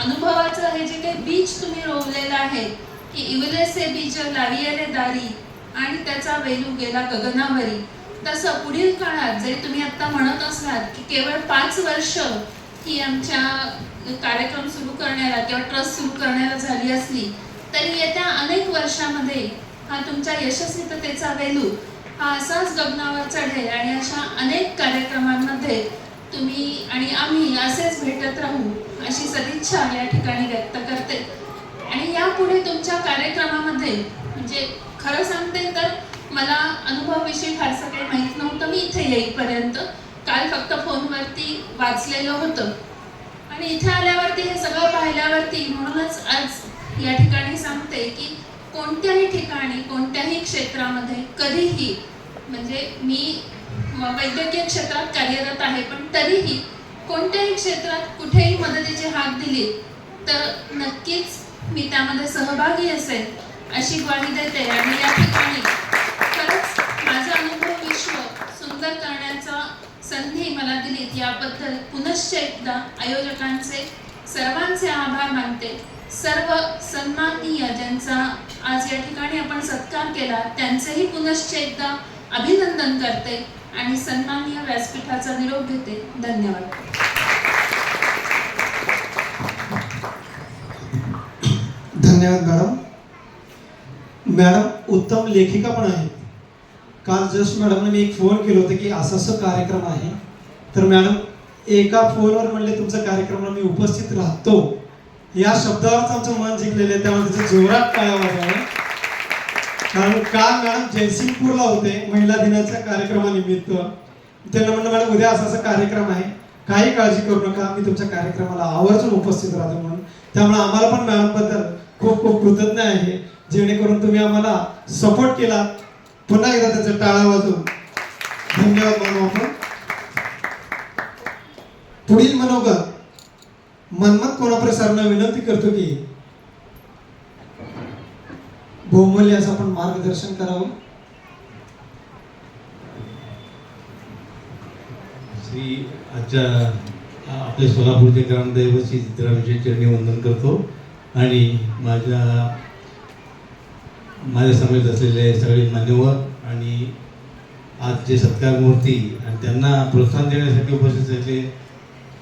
अनुभवाचं हे जे काही बीज तुम्ही रोवलेलं आहे की इवलेसे बीज लावियले दारी आणि त्याचा वेलू गेला गगनावरी, तसं पुढील काळात जरी तुम्ही आता म्हणत असलात की केवळ 5 वर्ष ही आमच्या कार्यक्रम सुरू करण्याला किंवा ट्रस्ट सुरू करण्याला झाली असली, तरी येत्या अनेक वर्षामध्ये हा तुमच्या यशस्वीततेचा वेलू हा असाच गगनावर चढेल आणि अशा अनेक कार्यक्रमांमध्ये तुम्ही आणि आम्ही असेच भेटत राहू अशी सदिच्छा या ठिकाणी व्यक्त करते. आणि यापुढे तुमच्या कार्यक्रमामध्ये, म्हणजे खरं सांगते तर मला अनुभवाविषयी फारसं काही माहीत नव्हतं मी इथे येईपर्यंत. काल फक्त फोनवरती वाचलेलं होतं आणि इथे आल्यावरती हे सगळं पाहिल्यावरती, म्हणूनच आज या ठिकाणी सांगते की कोणत्याही ठिकाणी, कोणत्याही क्षेत्रामध्ये कधीही, म्हणजे मी वैद्यकीय क्षेत्रात कार्यरत आहे, पण तरीही कोणत्याही क्षेत्रात कुठेही मदतीची हाक दिली तर नक्कीच मी त्यामध्ये सहभागी असेल अशी ग्वाही देते. आणि या ठिकाणी खरंच माझा अनुभव विश्व सुंदर करण्याचा संधी मला दिलीत याबद्दल पुनश्च एकदा आयोजकांचे सर्वांचे आभार मानते. सर्व सन्माननीय ज्यांचा आज या ठिकाणी आपण सत्कार केला त्यांचेही पुनश्च एकदा अभिनंदन करते आणि सन्माननीय व्यासपीठाचा निरोप घेते. धन्यवाद. धन्यवाद मॅडम. मॅडम उत्तम लेखिका पण आहेत. काल जस्ट मॅडमने मी एक फोन केलं होतं की असं कार्यक्रम आहे, तर मॅडम एका फोनवर म्हणले तुमचा कार्यक्रमाला मी उपस्थित राहतो, या शब्दावरच आमचं मन जिंकलेलं आहे. त्यामुळे त्याचं जोरात टाळ्या वाजवा. कारण काल मॅडम जयसिंगपूरला होते महिला दिनाच्या कार्यक्रमानिमित्त. त्यांना म्हणलं मॅडम उद्या असा कार्यक्रम आहे, काही काळजी करू नका, मी तुमच्या कार्यक्रमाला आवर्जून उपस्थित राहतो म्हणून. त्यामुळे आम्हाला पण मॅडमबद्दल खूप खूप कृतज्ञ आहे, जेणेकरून तुम्ही आम्हाला सपोर्ट केला. पुन्हा एकदा त्याचं टाळा वाजवून धन्यवाद मानू आपण. पुढील मनोगत मनमत कोणापुरे सरांना विनंती करतो की बहुमूल्य असं आपण मार्गदर्शन करावं. श्री आजच्या आपल्या सोलापूरचे ग्रामदैवत श्री चित्राविषयी चरणी वंदन करतो आणि माझ्या समेत असलेले सगळे मान्यवर आणि आज जे सत्कार मूर्ती आणि त्यांना प्रोत्साहन देण्यासाठी उपस्थित असलेले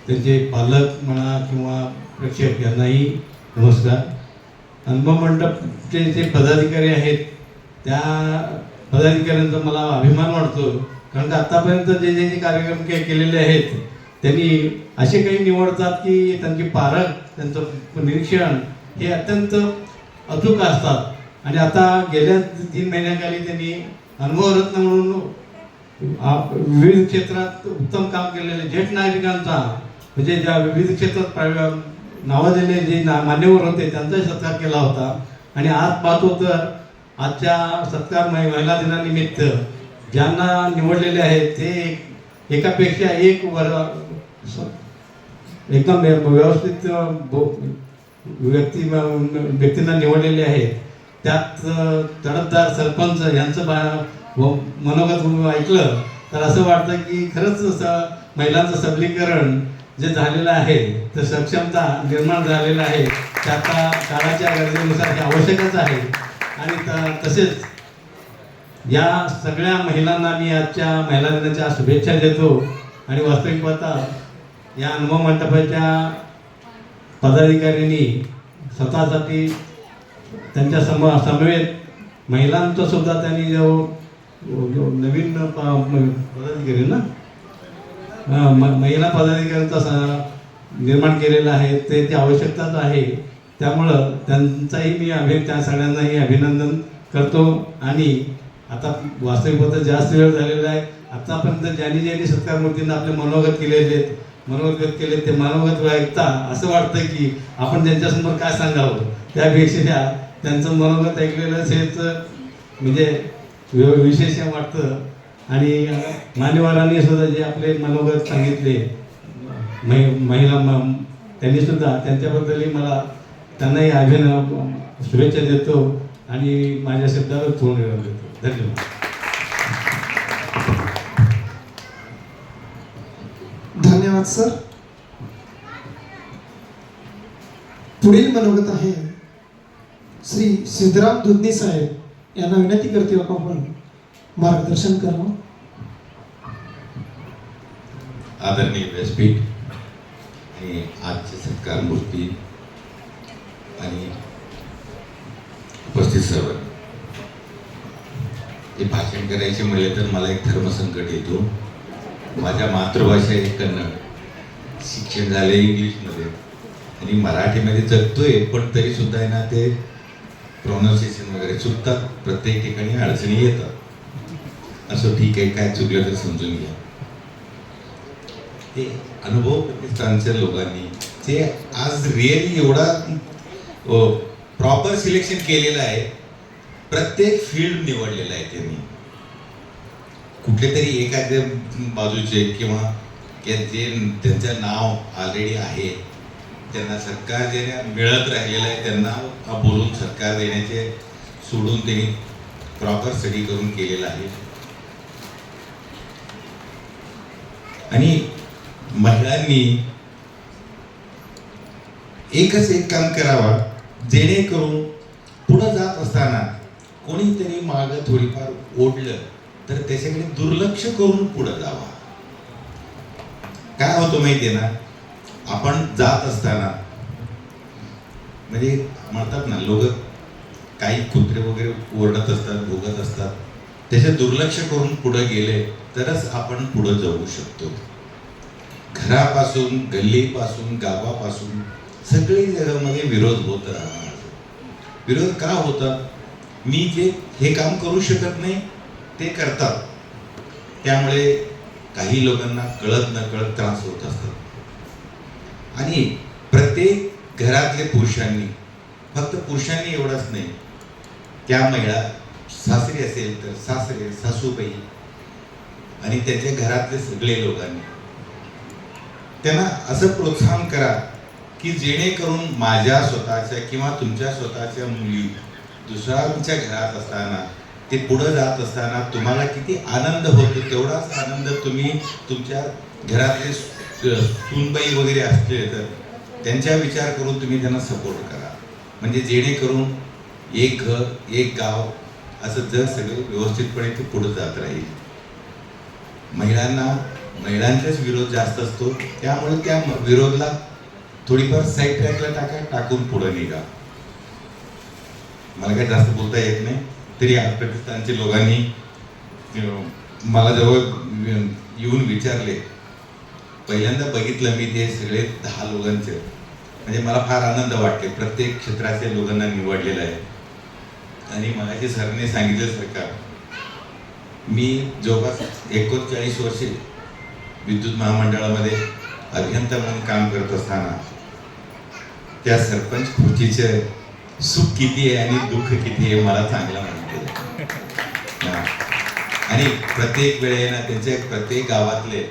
त्यांचे पालक म्हणा किंवा प्रेक्षक यांनाही नमस्कार. अनुभव मंडपचे जे पदाधिकारी आहेत त्या पदाधिकाऱ्यांचा मला अभिमान वाटतो, कारण का आतापर्यंत जे जे कार्यक्रम केलेले आहेत त्यांनी असे काही निवडतात की त्यांची पारख, त्यांचं निरीक्षण हे अत्यंत अचूक असतात. आणि आता गेल्या 3 महिन्याखाली त्यांनी अनुभवरत्न म्हणून विविध क्षेत्रात उत्तम काम केलेले ज्येष्ठ नागरिकांचा, म्हणजे ज्या विविध क्षेत्रात नावाजलेले जे मान्यवर होते त्यांचाही सत्कार केला होता. आणि आज पाहतो तर आजच्या सत्कार महिला दिनानिमित्त ज्यांना निवडलेले आहेत ते एकापेक्षा एक एकदम व्यवस्थित व्यक्तींना निवडलेले आहेत. त्यात तडफदार सरपंच यांचं मनोगत ऐकलं तर असं वाटतं की खरंच महिलांचं सबलीकरण जे झालेलं आहे तर सक्षमता निर्माण झालेलं आहे ते आता काळाच्या गरजेनुसार हे आवश्यकच आहे. आणि तसेच या सगळ्या महिलांना मी आजच्या महिला दिनाच्या शुभेच्छा देतो. आणि वास्तविक पाहता या अनुभव मंडपाच्या पदाधिकाऱ्यांनी स्वतःसाठी त्यांच्या समवेत महिलांचा सुद्धा त्यांनी जो नवीन पदाधिकारी ना महिला पदाधिकाऱ्यांचा निर्माण केलेला आहे ते आवश्यकताच आहे. त्यामुळं त्यांचाही मी त्या सगळ्यांनाही अभिनंदन करतो. आणि आता वास्तविक पद्धत जास्त वेळ झालेला आहे. आतापर्यंत ज्यांनी सत्कार मूर्तींना आपले मनोगत केलेले आहेत मनोगत केले ते मनोगत ऐकता असं वाटतं की आपण त्यांच्यासमोर काय सांगावं त्यापेक्षा त्यांचं मनोगत ऐकलेलंच हेच म्हणजे विशेष वाटतं. आणि मान्यवरांनी सुद्धा जे आपले मनोगत सांगितले महिला त्यांनी सुद्धा त्यांच्याबद्दलही मला त्यांनाही शुभेच्छा देतो आणि माझ्या शब्दावर पूर्ण देतो. धन्यवाद. धन्यवाद सर. पुढील मनोगत आहे श्री सिद्धराम दुधनी साहेब यांना विनंती करते आपण मार्गदर्शन करावं. आदरणीय व्यासपीठ आणि आजचे सत्कार मूर्ती आणि उपस्थित सर्व हे भाषण करायचे म्हणले तर मला एक धर्मसंकट येतो. माझ्या मातृभाषा आहे कन्नड, शिक्षण झाले इंग्लिशमध्ये आणि मराठीमध्ये जगतोय पण तरी सुद्धा आहे ना ते प्रोनाउन्सिएशन वगैरे चुकतात. प्रत्येक ठिकाणी अडचणी येतात. असं ठीक आहे, काय चुकलं तर समजून घ्या. ते अनुभव प्रतिष्ठानच्या लोकांनी ते आज रिअली एवढा प्रॉपर सिलेक्शन केलेलं आहे. प्रत्येक फील्ड निवडलेलं आहे त्यांनी. कुठले तरी एखाद्या बाजूचे किंवा जे त्यांचं नाव ऑलरेडी आहे त्यांना सत्कार देण्या मिळत राहिलेला आहे त्यांना बोलून सत्कार देण्याचे सोडून त्यांनी प्रॉपर स्टडी करून केलेला आहे. आणि महिलांनी एकच एक काम करावा जेणेकरून पुढे जात असताना कोणीतरी मागं थोडीफार ओढलं तर त्याच्याकडे दुर्लक्ष करून पुढे जावा. काय होतं माहितीये ना, आपण जात असताना म्हणजे म्हणतात ना लोक काही कुत्रे वगैरे ओरडत असतात भोगत असतात त्याचे दुर्लक्ष करून पुढे गेले तरच आपण पुढे जाऊ शकतो. घरापासून गल्लीपासून गावापासून सगळी जगामध्ये विरोध होत राहणार. विरोध का होतात? मी जे हे काम करू शकत नाही ते करतात. त्यामुळे काही लोकांना कळत नकळत त्रास होत असतात. आणि प्रत्येक घरातले पुरुषांनी फक्त पुरुषांनी एवढंच नाही त्या महिला सासरी असेल तर सासरे सासूबाई आणि त्यांच्या घरातले सगळे लोकांनी त्यांना असं प्रोत्साहन करा की जेणेकरून माझ्या स्वतःच्या किंवा तुमच्या स्वतःच्या मुली दुसऱ्यांच्या घरात असताना ते पुढे जात असताना तुम्हाला किती आनंद होतो तेवढाच आनंद तुम्ही तुमच्या घरातले सूनबाई वगैरे असले तर त्यांचा विचार करून तुम्ही त्यांना सपोर्ट करा. म्हणजे जेणेकरून एक घर एक गाव असं जग सगळे व्यवस्थितपणे ते पुढे जात राहील. महिलांचाच विरोध जास्त असतो त्यामुळे त्या विरोधला थोडीफार साईड ट्रॅकला टाकून पुढे निघा. मला काही जास्त बोलता येत नाही तरी प्रतिष्ठानच्या लोकांनी मला जवळ येऊन विचारले. पहिल्यांदा बघितलं मी ते सगळे 10 लोकांचे म्हणजे मला फार आनंद वाटते. प्रत्येक क्षेत्राच्या लोकांना निवडलेलं आहे. आणि मगाशी सरने सांगितल्यासारखं मी जवळपास 39 वर्षे विद्युत महामंडळामध्ये अभियंता म्हणून काम करत असताना त्या सरपंच खुर्चीचे सुख किती आहे आणि दुःख किती आहे मला चांगलं माहिती आहे. आणि प्रत्येक वेळेला त्यांच्या प्रत्येक गावातले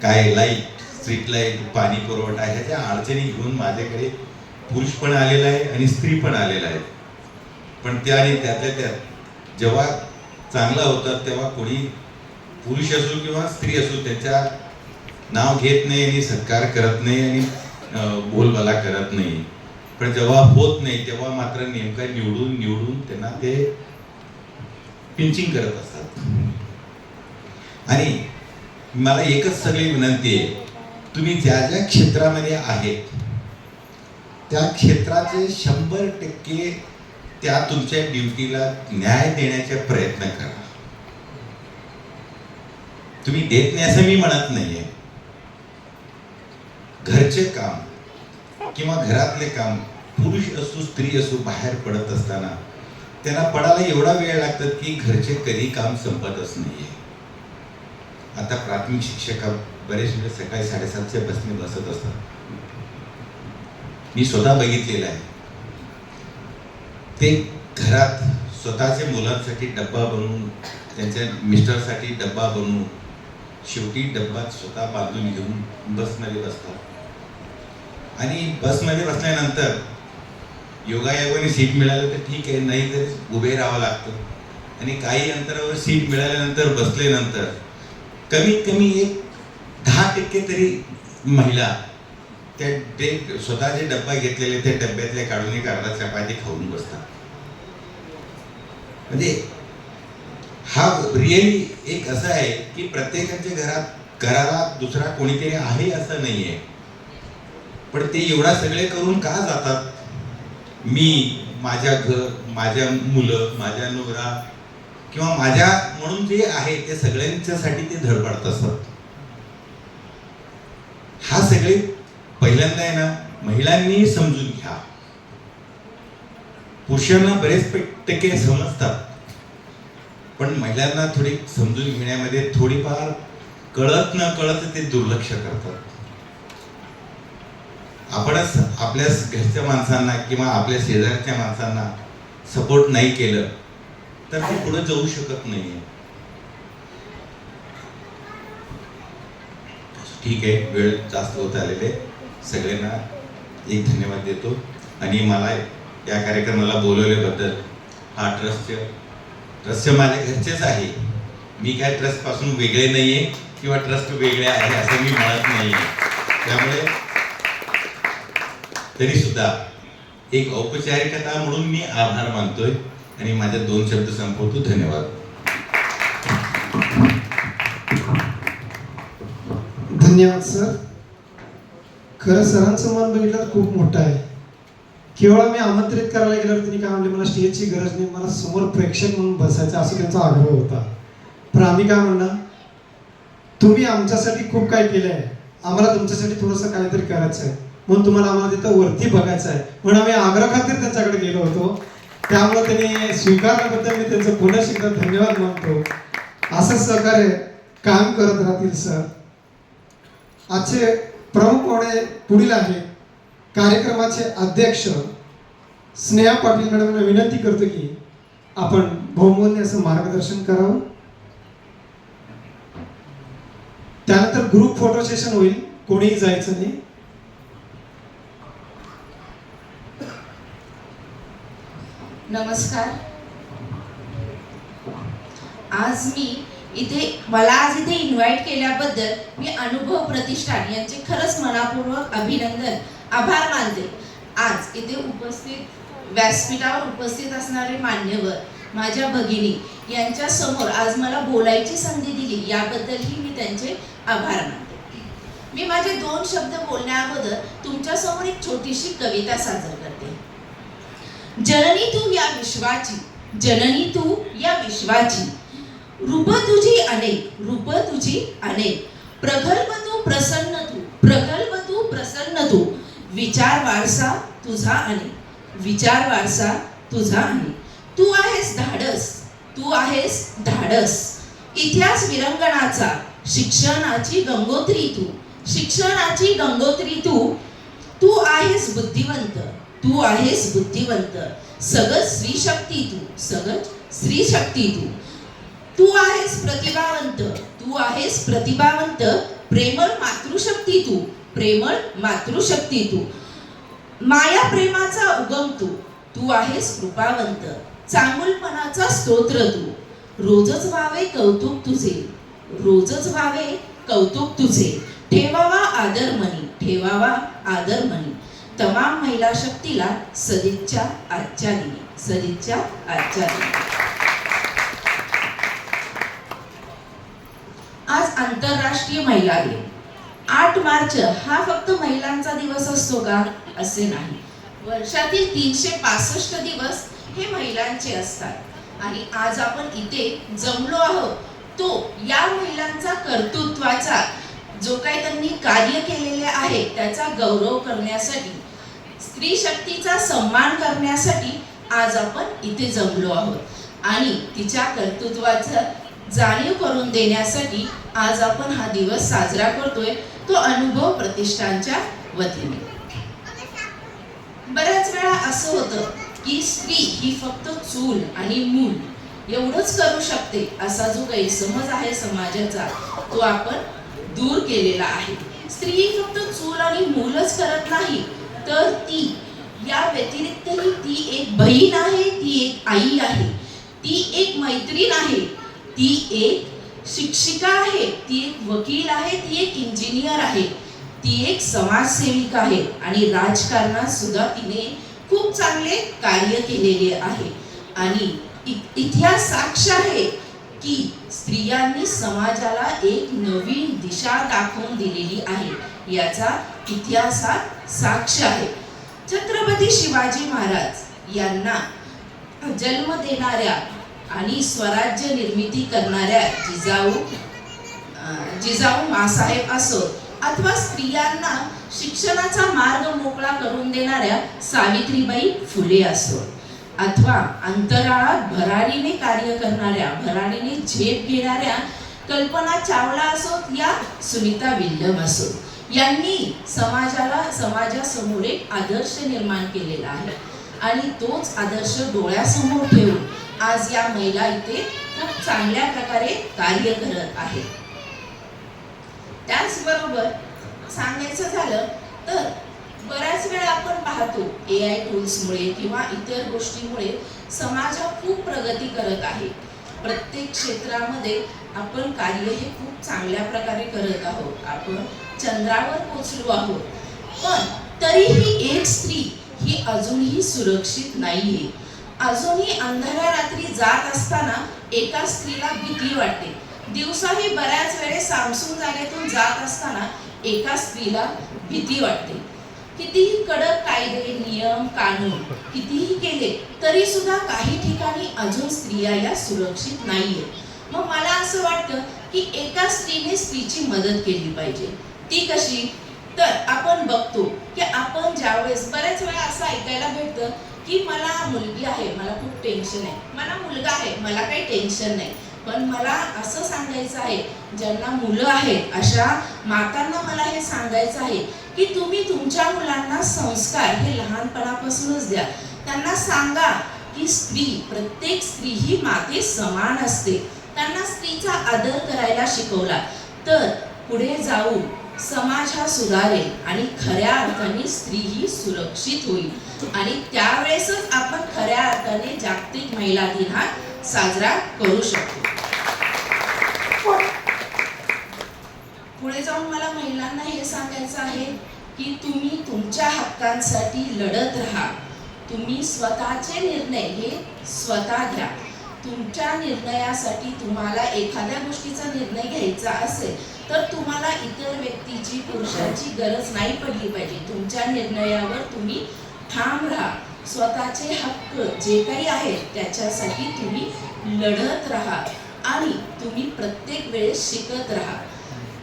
काय लाईट स्ट्रीट लाईट पाणी पुरवठा ह्याच्या अडचणी घेऊन माझ्याकडे पुरुष पण आलेला आहे आणि स्त्री पण आलेला आहे. पण त्या आणि त्यातल्या त्यात जेव्हा चांगला होतात तेव्हा कोणी पुरुष असो किंवा स्त्री असो त्याच्या नाव घेत नाही आणि सत्कार करत नाही आणि बोलबाला करत नाही. पण जेव्हा होत नाही तेव्हा मात्र नेमकं निवडून त्यांना ते पिंचिंग करत असतात. आणि मला एकच सगळी विनंती आहे, तुम्ही ज्या ज्या क्षेत्रामध्ये आहेत त्या क्षेत्राचे 100% त्या तुमच्या ड्युटीला न्याय देण्याचा प्रयत्न करा. तुम्ही देत नाही असं मी म्हणत नाहीये. घरचे काम किंवा घरातले काम पुरुष असो स्त्री असो बाहेर पडत असताना त्यांना पडायला एवढा वेळ लागतात की घरचे कधी काम संपतच नाहीये. आता प्राथमिक शिक्षक बरेच वेळ सकाळी 7:30च्या बसने बसत असतात. मी स्वतः बघितलेलं आहे. ते घरात स्वतःच्या मुलांसाठी डब्बा बनवून त्यांच्या मिस्टरसाठी डब्बा बनवून शेवटी डब्बा स्वतः बांधून घेऊन बसमध्ये बसतात. आणि बसमध्ये बसल्यानंतर योगायोगाने सीट मिळालं तर ठीक आहे, नाही तर उभे राहावं लागतं. आणि काही अंतरावर सीट मिळाल्यानंतर बसल्यानंतर कमीत कमी एक 10% तरी महिला त्या स्वतःचे डब्बा घेतलेले त्या डब्यातले काढून एक अर्धा चपाती खाऊन बसतात. म्हणजे हा रिअली एक असं आहे की प्रत्येकाच्या घराला दुसरा कोणीतरी आहे असं नाहीये. पण ते एवढा सगळे करून का जातात? मी, माझ्या घर, माझ्या मुलं, माझ्या नवरा किंवा माझ्या म्हणून जे आहे ते सगळ्यांच्यासाठी ते धडपडत असतात. हा सगळे पहिल्यांदा आहे ना महिलांनी समजून घ्या. पुरुषांना बरेच टक्के समजतात पण महिलांना थोडी समजून घेण्यामध्ये थोडीफार कळत न कळत ते दुर्लक्ष करतात. आपणच आपल्या घरच्या माणसांना किंवा आपल्या शेजारच्या माणसांना सपोर्ट नाही केलं तर ते पुढे जाऊ शकत नाही. ठीक आहे, वेळ जास्त होत आलेले. सगळ्यांना एक धन्यवाद देतो आणि मला या कार्यक्रमाला बोलवल्याबद्दल. हा ट्रस्ट माझ्या घरचेच आहे. मी काय ट्रस्ट पासून वेगळे नाहीये किंवा ट्रस्ट वेगळे आहे असं मी म्हणत नाहीये. त्यामुळे तरी सुद्धा एक औपचारिकता म्हणून मी आभार मानतोय आणि माझे 2 शब्द संपवतो. धन्यवाद. धन्यवाद सर. खरं सरांचं मन बघितलं तर खूप मोठं आहे. केवळ मी आमंत्रित करायला गेल्यावर त्यांनी काय म्हणले, मला स्टेजची गरज नाही, मला समोर प्रेक्षक म्हणून बसायचं असं त्यांचा आग्रह होता. पण आम्ही काय म्हणलं, तुम्ही आमच्यासाठी खूप काय केलं आहे, आम्हाला तुमच्यासाठी थोडंसं काहीतरी करायचं आहे म्हणून तुम्हाला आम्हाला तिथं वरती बघायचं आहे म्हणून आम्ही आग्रह खातीर त्यांच्याकडे गेलो होतो. त्यामुळे त्यांनी स्वीकारल्याबद्दल मी त्यांचं पुन्हा एकदा धन्यवाद मानतो. असंच सहकार्य काम करत राहतील सर. आजचे प्रमुख पाहुणे पुढील आहेत. कार्यक्रमाचे अध्यक्ष स्नेहा पाटील मॅडमना विनंती करतो की आपण बहुमूल्य असं मार्गदर्शन करावं. त्यानंतर ग्रुप फोटो सेशन होईल, कोणीही जायचं नाही. नमस्कार. मला आज इथे इन्व्हाइट केल्याबद्दल मी अनुभव प्रतिष्ठान यांचे खरंच मनापूर्वक अभिनंदन, आभार मानते. आज इथे व्यासपीठावर उपस्थित असणारे मान्यवर, माझ्या भगिनी यांच्या समोर आज मला बोलायची संधी दिली याबद्दलही मी त्यांचे आभार मानते. मी माझे 2 शब्द बोलण्याअगोदर तुमच्या समोर एक छोटीशी कविता सादर करते. जननी तू या विश्वाची, जननी तू या विश्वाची, रूप तुझी अनेक, रूप तुझी अनेक, प्रगल्भ तू प्रसन्न तू, प्रगल्भ तू प्रसन्न तू, विचार वारसा तुझा अनेक, विचार वारसा तुझा अनेक. तू आहेस धाडस, तू आहेस धाडस, इतिहास विरंगणाचा, शिक्षणाची गंगोत्री तू, शिक्षणाची गंगोत्री तू. तू आहेस बुद्धिवंत, तू आहेस बुद्धिवंत, सगळ स्त्री शक्ती तू, सगळ स्त्री शक्ती तू. तू आहेस प्रतिभावंत, तू आहेस प्रतिभावंत, प्रेमळ मातृशक्ती तू, प्रेमळ मातृशक्ती तू. माया प्रेमाचा उगम तू, तू आहेस कृपावंत, चांगुलपणाचा स्तोत्र तू, रोजच व्हावे कौतुक तुझे, रोजच व्हावे कौतुक तुझे, ठेवावा आदर मनी, ठेवावा आदर मनी, तमाम महिला शक्तीला सदिच्छा आजच्या दिनी, सदिच्छा आजच्या दिनी. आज आंतरराष्ट्रीय महिला दिन. 8 मार्च हा फक्त महिलांचा दिवस असतो का? असे नाही. वर्षातील 365 दिवस हे महिलांचे असतात आणि आज आपण इथे जमलो आहोत तो या महिलांचा कर्तृत्वाचा जो काही त्यांनी कार्य केलेले आहे त्याचा गौरव करण्यासाठी, स्त्री शक्तीचा सन्मान करण्यासाठी आज आपण इथे जमलो आहोत आणि तिच्या कर्तृत्वाचं जाणीव करून देण्यासाठी आज आपण हा दिवस साजरा करतोय, तो अनुभव प्रतिष्ठानच्या वतीने. बऱ्याच वेळा असं होतं की स्त्री ही फक्त चूल आणि मूल एवढंच करू शकते असा जो गैरसमज आहे समाजाचा तो आपण दूर केलेला आहे. स्त्री ही फक्त चूल आणि मूलच करत नाही तर ती या व्यतिरिक्तही ती एक बहीण आहे, ती एक आई आहे, ती एक मैत्रीण आहे, ती एक शिक्षिका आहे, ती एक वकील आहे, ती एक इंजिनियर आहे, ती एक समाजसेविका आहे आणि राजकारणात सुद्धा तिने खूप चांगले कार्य केलेले आहे. आणि इतिहास साक्ष आहे की स्त्रियांनी समाजाला एक नवीन दिशा दाखवून दिलेली आहे, याचा इतिहासात साक्ष आहे. छत्रपती शिवाजी महाराज यांना जन्म देणाऱ्या आणि स्वराज्य निर्मिती करणाऱ्या जिजाऊ मासाहेब असो अथवा स्त्रियांना शिक्षणाचा मार्ग मोकळा करून देणाऱ्या सावित्रीबाई फुले असो अथवा अंतराळात भरारीने कार्य करणाऱ्या, भरारीने झेप घेणाऱ्या कल्पना चावला असोत या सुनीता विल्यम असो, यांनी समाजासमोर एक आदर्श निर्माण केलेला आहे आणि तोच आदर्श डोळ्यासमोर ठेवून आज या महिला इथे खूप चांगल्या प्रकारे कार्य करत आहेत. त्याचबरोबर सांगायचं झालं तर बऱ्याच वेळा आपण पाहतो AI टूल्समुळे किंवा इतर गोष्टींमुळे समाज हा खूप प्रगती करत आहे. प्रत्येक क्षेत्रामध्ये आपण कार्य हे खूप चांगल्या प्रकारे करत आहोत. आपण चंद्रावर पोहोचलो आहोत, पण तरीही एक स्त्री ही अजूनही सुरक्षित नाहीये. अजूनही अंधाऱ्या रात्री जात असताना एका स्त्रीला भीती वाटते. दिवसाही बऱ्याच वेळेस सामसूम जागेतून जात असताना एका स्त्रीला भीती वाटते. कितीही कडक कायदे, नियम, कानून कितीही केले तरी सुद्धा काही ठिकाणी अजून स्त्रिया या सुरक्षित नाहीये. मग मला असं वाटतं की एका स्त्रीने स्त्रीची मदत केली पाहिजे. ती कशी? तर आपण बघतो की आपण ज्यावेळेस बऱ्याच वेळा असं ऐकायला भेटतं की मला मुलगी आहे, मला खूप टेन्शन आहे, मला मुलगा आहे, मला काही टेन्शन नाही. पण मला असं सांगायचं आहे, ज्यांना मुलं आहेत अशा मातांना मला हे सांगायचं आहे की तुम्ही तुमच्या मुलांना संस्कार हे लहानपणापासूनच द्या. त्यांना सांगा की स्त्री, प्रत्येक स्त्री ही माते समान असते. त्यांना स्त्रीचा आदर करायला शिकवला तर पुढे जाऊन समाज हा सुधारेल आणि खऱ्या अर्थाने स्त्री ही सुरक्षित होईल आणि त्यावेळेसच आपण खऱ्या अर्थाने जागतिक महिला दिन हा साजरा करू शकतो. पुढे जाऊन मला महिलांना हे सांगायचं आहे की तुम्ही तुमच्या हक्कांसाठी लढत राहा. तुम्ही स्वतःचे निर्णय हे स्वतः घ्या. तुमच्या निर्णयासाठी तुम्हाला एखाद्या गोष्टीचा निर्णय घ्यायचा असेल तर तुम्हाला इतर व्यक्तीची, पुरुषाची गरज नाही पडली पाहिजे. तुमच्या निर्णयावर तुम्ही ठाम राहा. स्वतःचे हक्क जे काही आहेत त्याच्यासाठी तुम्ही लढत राहा आणि तुम्ही प्रत्येक वेळेस शिकत राहा.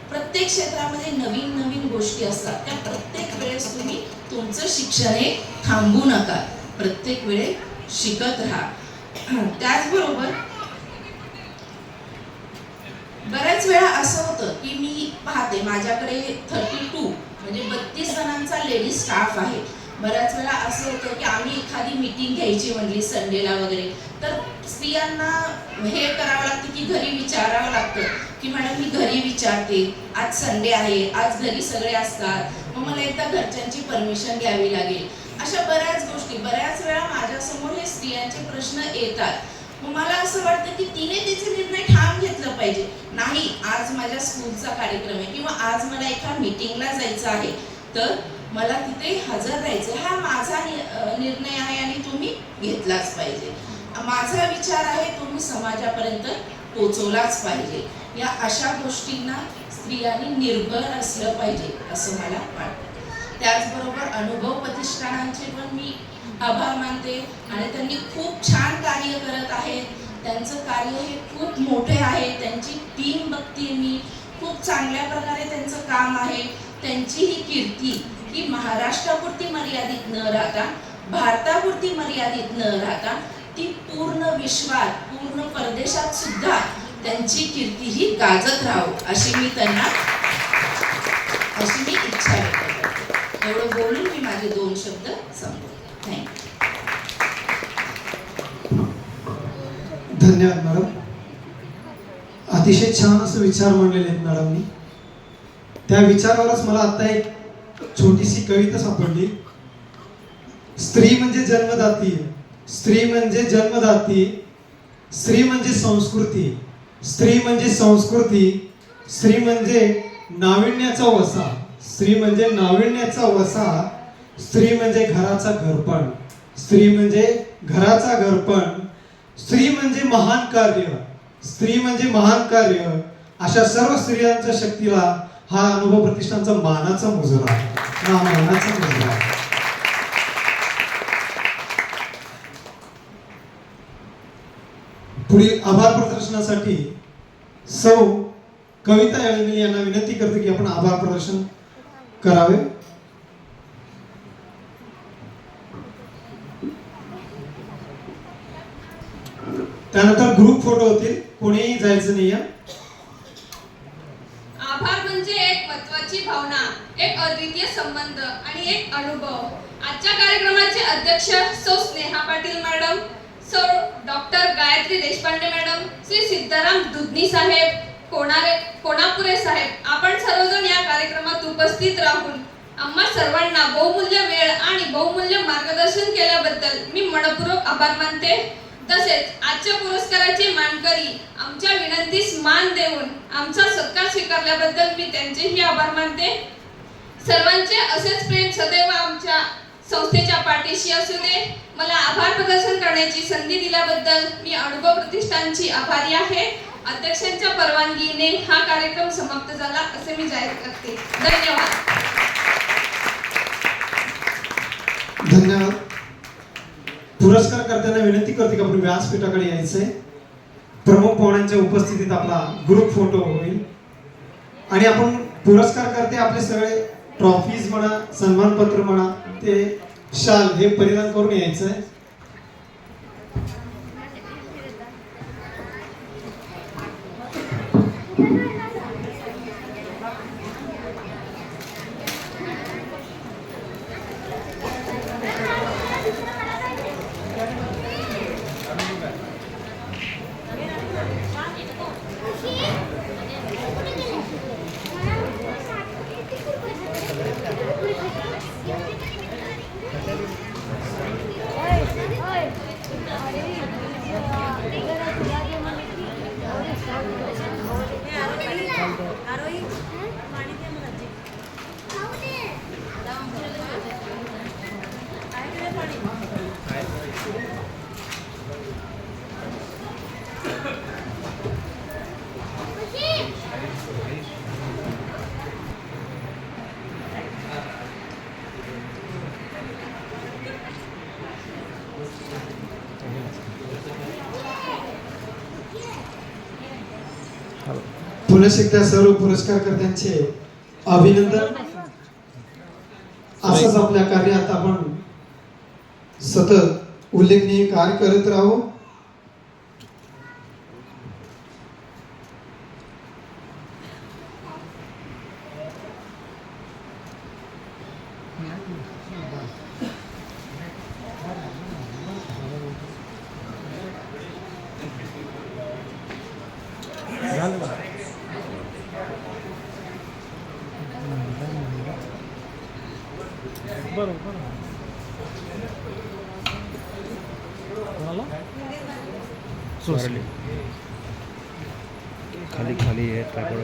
प्रत्येक क्षेत्रामध्ये नवीन नवीन गोष्टी असतात, त्या प्रत्येक वेळेस तुम्ही तुमचं शिक्षण हे थांबवू नका. प्रत्येक वेळेस शिकत राहा. त्याचबरोबर बऱ्याच वेळा असं होतं की मी पाहते माझ्याकडे 32 म्हणजे 32 जणांचा लेडीज स्टाफ आहे. बऱ्याच वेळा असं होतं की आम्ही एखादी मीटिंग घ्यायची म्हणली संडेला वगैरे तर स्त्रियांना हे करावं लागतं की घरी विचारावं लागतं की मॅडम मी घरी विचारते, आज संडे आहे, आज घरी सगळे असतात, मग मला एकदा घरच्यांची परमिशन घ्यावी लागेल. अशा बऱ्याच गोष्टी, बऱ्याच वेळा माझ्यासमोर हे स्त्रियांचे प्रश्न येतात. मग मला असं वाटतं की तिने तिचे निर्णय ठाम घेतलं पाहिजे. नाही, आज माझ्या स्कूलचा कार्यक्रम आहे किंवा आज मला एका मीटिंगला जायचं आहे, तर मला तिथे हजर राहायचं, हा माझा निर्णय आहे आणि तुम्ही घेतलाच पाहिजे. माझा विचार आहे तो मी समाजापर्यंत पोचवलाच पाहिजे. या अशा गोष्टींना स्त्रियांनी निर्भर असलं पाहिजे असं मला वाटतं. त्याचबरोबर अनुभव प्रतिष्ठानांचे पण मी आभार मानते आणि त्यांनी खूप छान कार्य करत आहेत. त्यांचं कार्य हे खूप मोठे आहे. त्यांची टीम बघते मी, खूप चांगल्या प्रकारे त्यांचं काम आहे. त्यांची ही कीर्ती ही महाराष्ट्रापुरती मर्यादित न राहता, भारतापुरती मर्यादित न राहता, ती पूर्ण विश्वात, पूर्ण परदेशात सुद्धा त्यांची कीर्ती ही गाजत राहावं अशी मी इच्छा व्यक्त करते. एवढं बोलून मी माझे 2 शब्द संपवते. थँक्यू. धन्यवाद मॅडम. अतिशय छान असं विचार मांडलेले आहेत मॅडमनी. त्या विचारावरच मला आता एक छोटीशी कविता सापडली. स्त्री म्हणजे जन्मदाती, स्त्री म्हणजे जन्मदाती, स्त्री म्हणजे संस्कृती, स्त्री म्हणजे संस्कृती, स्त्री म्हणजे नाविन्याचा वसा, स्त्री म्हणजे नाविन्याचा वसा, स्त्री म्हणजे घराचा घरपण, स्त्री म्हणजे घराचा घरपण, स्त्री म्हणजे महान कार्य, स्त्री म्हणजे महान कार्य. अशा सर्व स्त्रियांच्या शक्तीला हा अनुभव प्रतिष्ठानचा मानाचा मुजरा आहे, हा मानाचा मुजरा आहे. पुढील आभार प्रदर्शनासाठी सौ कविता याळमिल यांना विनंती करते की आपण आभार प्रदर्शन करावे. त्यानंतर ग्रुप फोटो होतील, कोणीही जायचं नाही. आभार म्हणजे एक महत्त्वाची भावना, एक अद्वितीय संबंध आणि एक अनुभव. आजच्या कार्यक्रमाचे अध्यक्ष सौ स्नेहा पाटील मॅडम, सौ डॉक्टर गायत्री देशपांडे मॅडम, श्री सिद्धाराम दुधनी साहेब, कोणापुरे साहेब, आपण सर्वजण या कार्यक्रमात उपस्थित राहून आम्हा सर्वांना बहुमूल्य वेळ आणि बहुमूल्य मार्गदर्शन केल्याबद्दल मी मनपूर्वक आभार मानते. तसेच आजच्या पुरस्काराचे मानकरी आमच्या विनंतीस मान देऊन आमचा सत्कार स्वीकारल्याबद्दल मी त्यांचेही आभार मानते. सर्वांचे असेच प्रेम सदैव आमच्या संस्थेच्या पाठीशी असू दे. मला आभार प्रदर्शन करण्याची संधी दिल्याबद्दल मी अनुभव प्रतिष्ठानची आभारी आहे. अध्यक्षांच्या परवानगीने हा कार्यक्रम समाप्त झाला असे मी जाहीर करते. धन्यवाद. धन्यवाद. पुरस्कार करताना विनंती करते की आपण व्यासपीठाकडे यायचंय. प्रमुख पाहुण्यांच्या उपस्थितीत आपला ग्रुप फोटो होईल आणि आपण पुरस्कार करते आपले सगळे ट्रॉफीज म्हणा, सन्मानपत्र म्हणा, ते शाल हे परिधान करून यायचंय. पुन्हा एकदा सर्व पुरस्कारकर्त्यांचे अभिनंदन. असंच आपल्या कार्यात आपण सतत उल्लेखनीय कार्य करत राहू. बरोबर. स्वराली खाली खाली आहे ट्रायपॉड.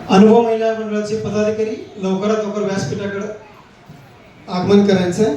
अनुभव महिला मंडळाचे पदाधिकारी लवकरात लवकर व्यासपीठाकडे आगमन करायचं.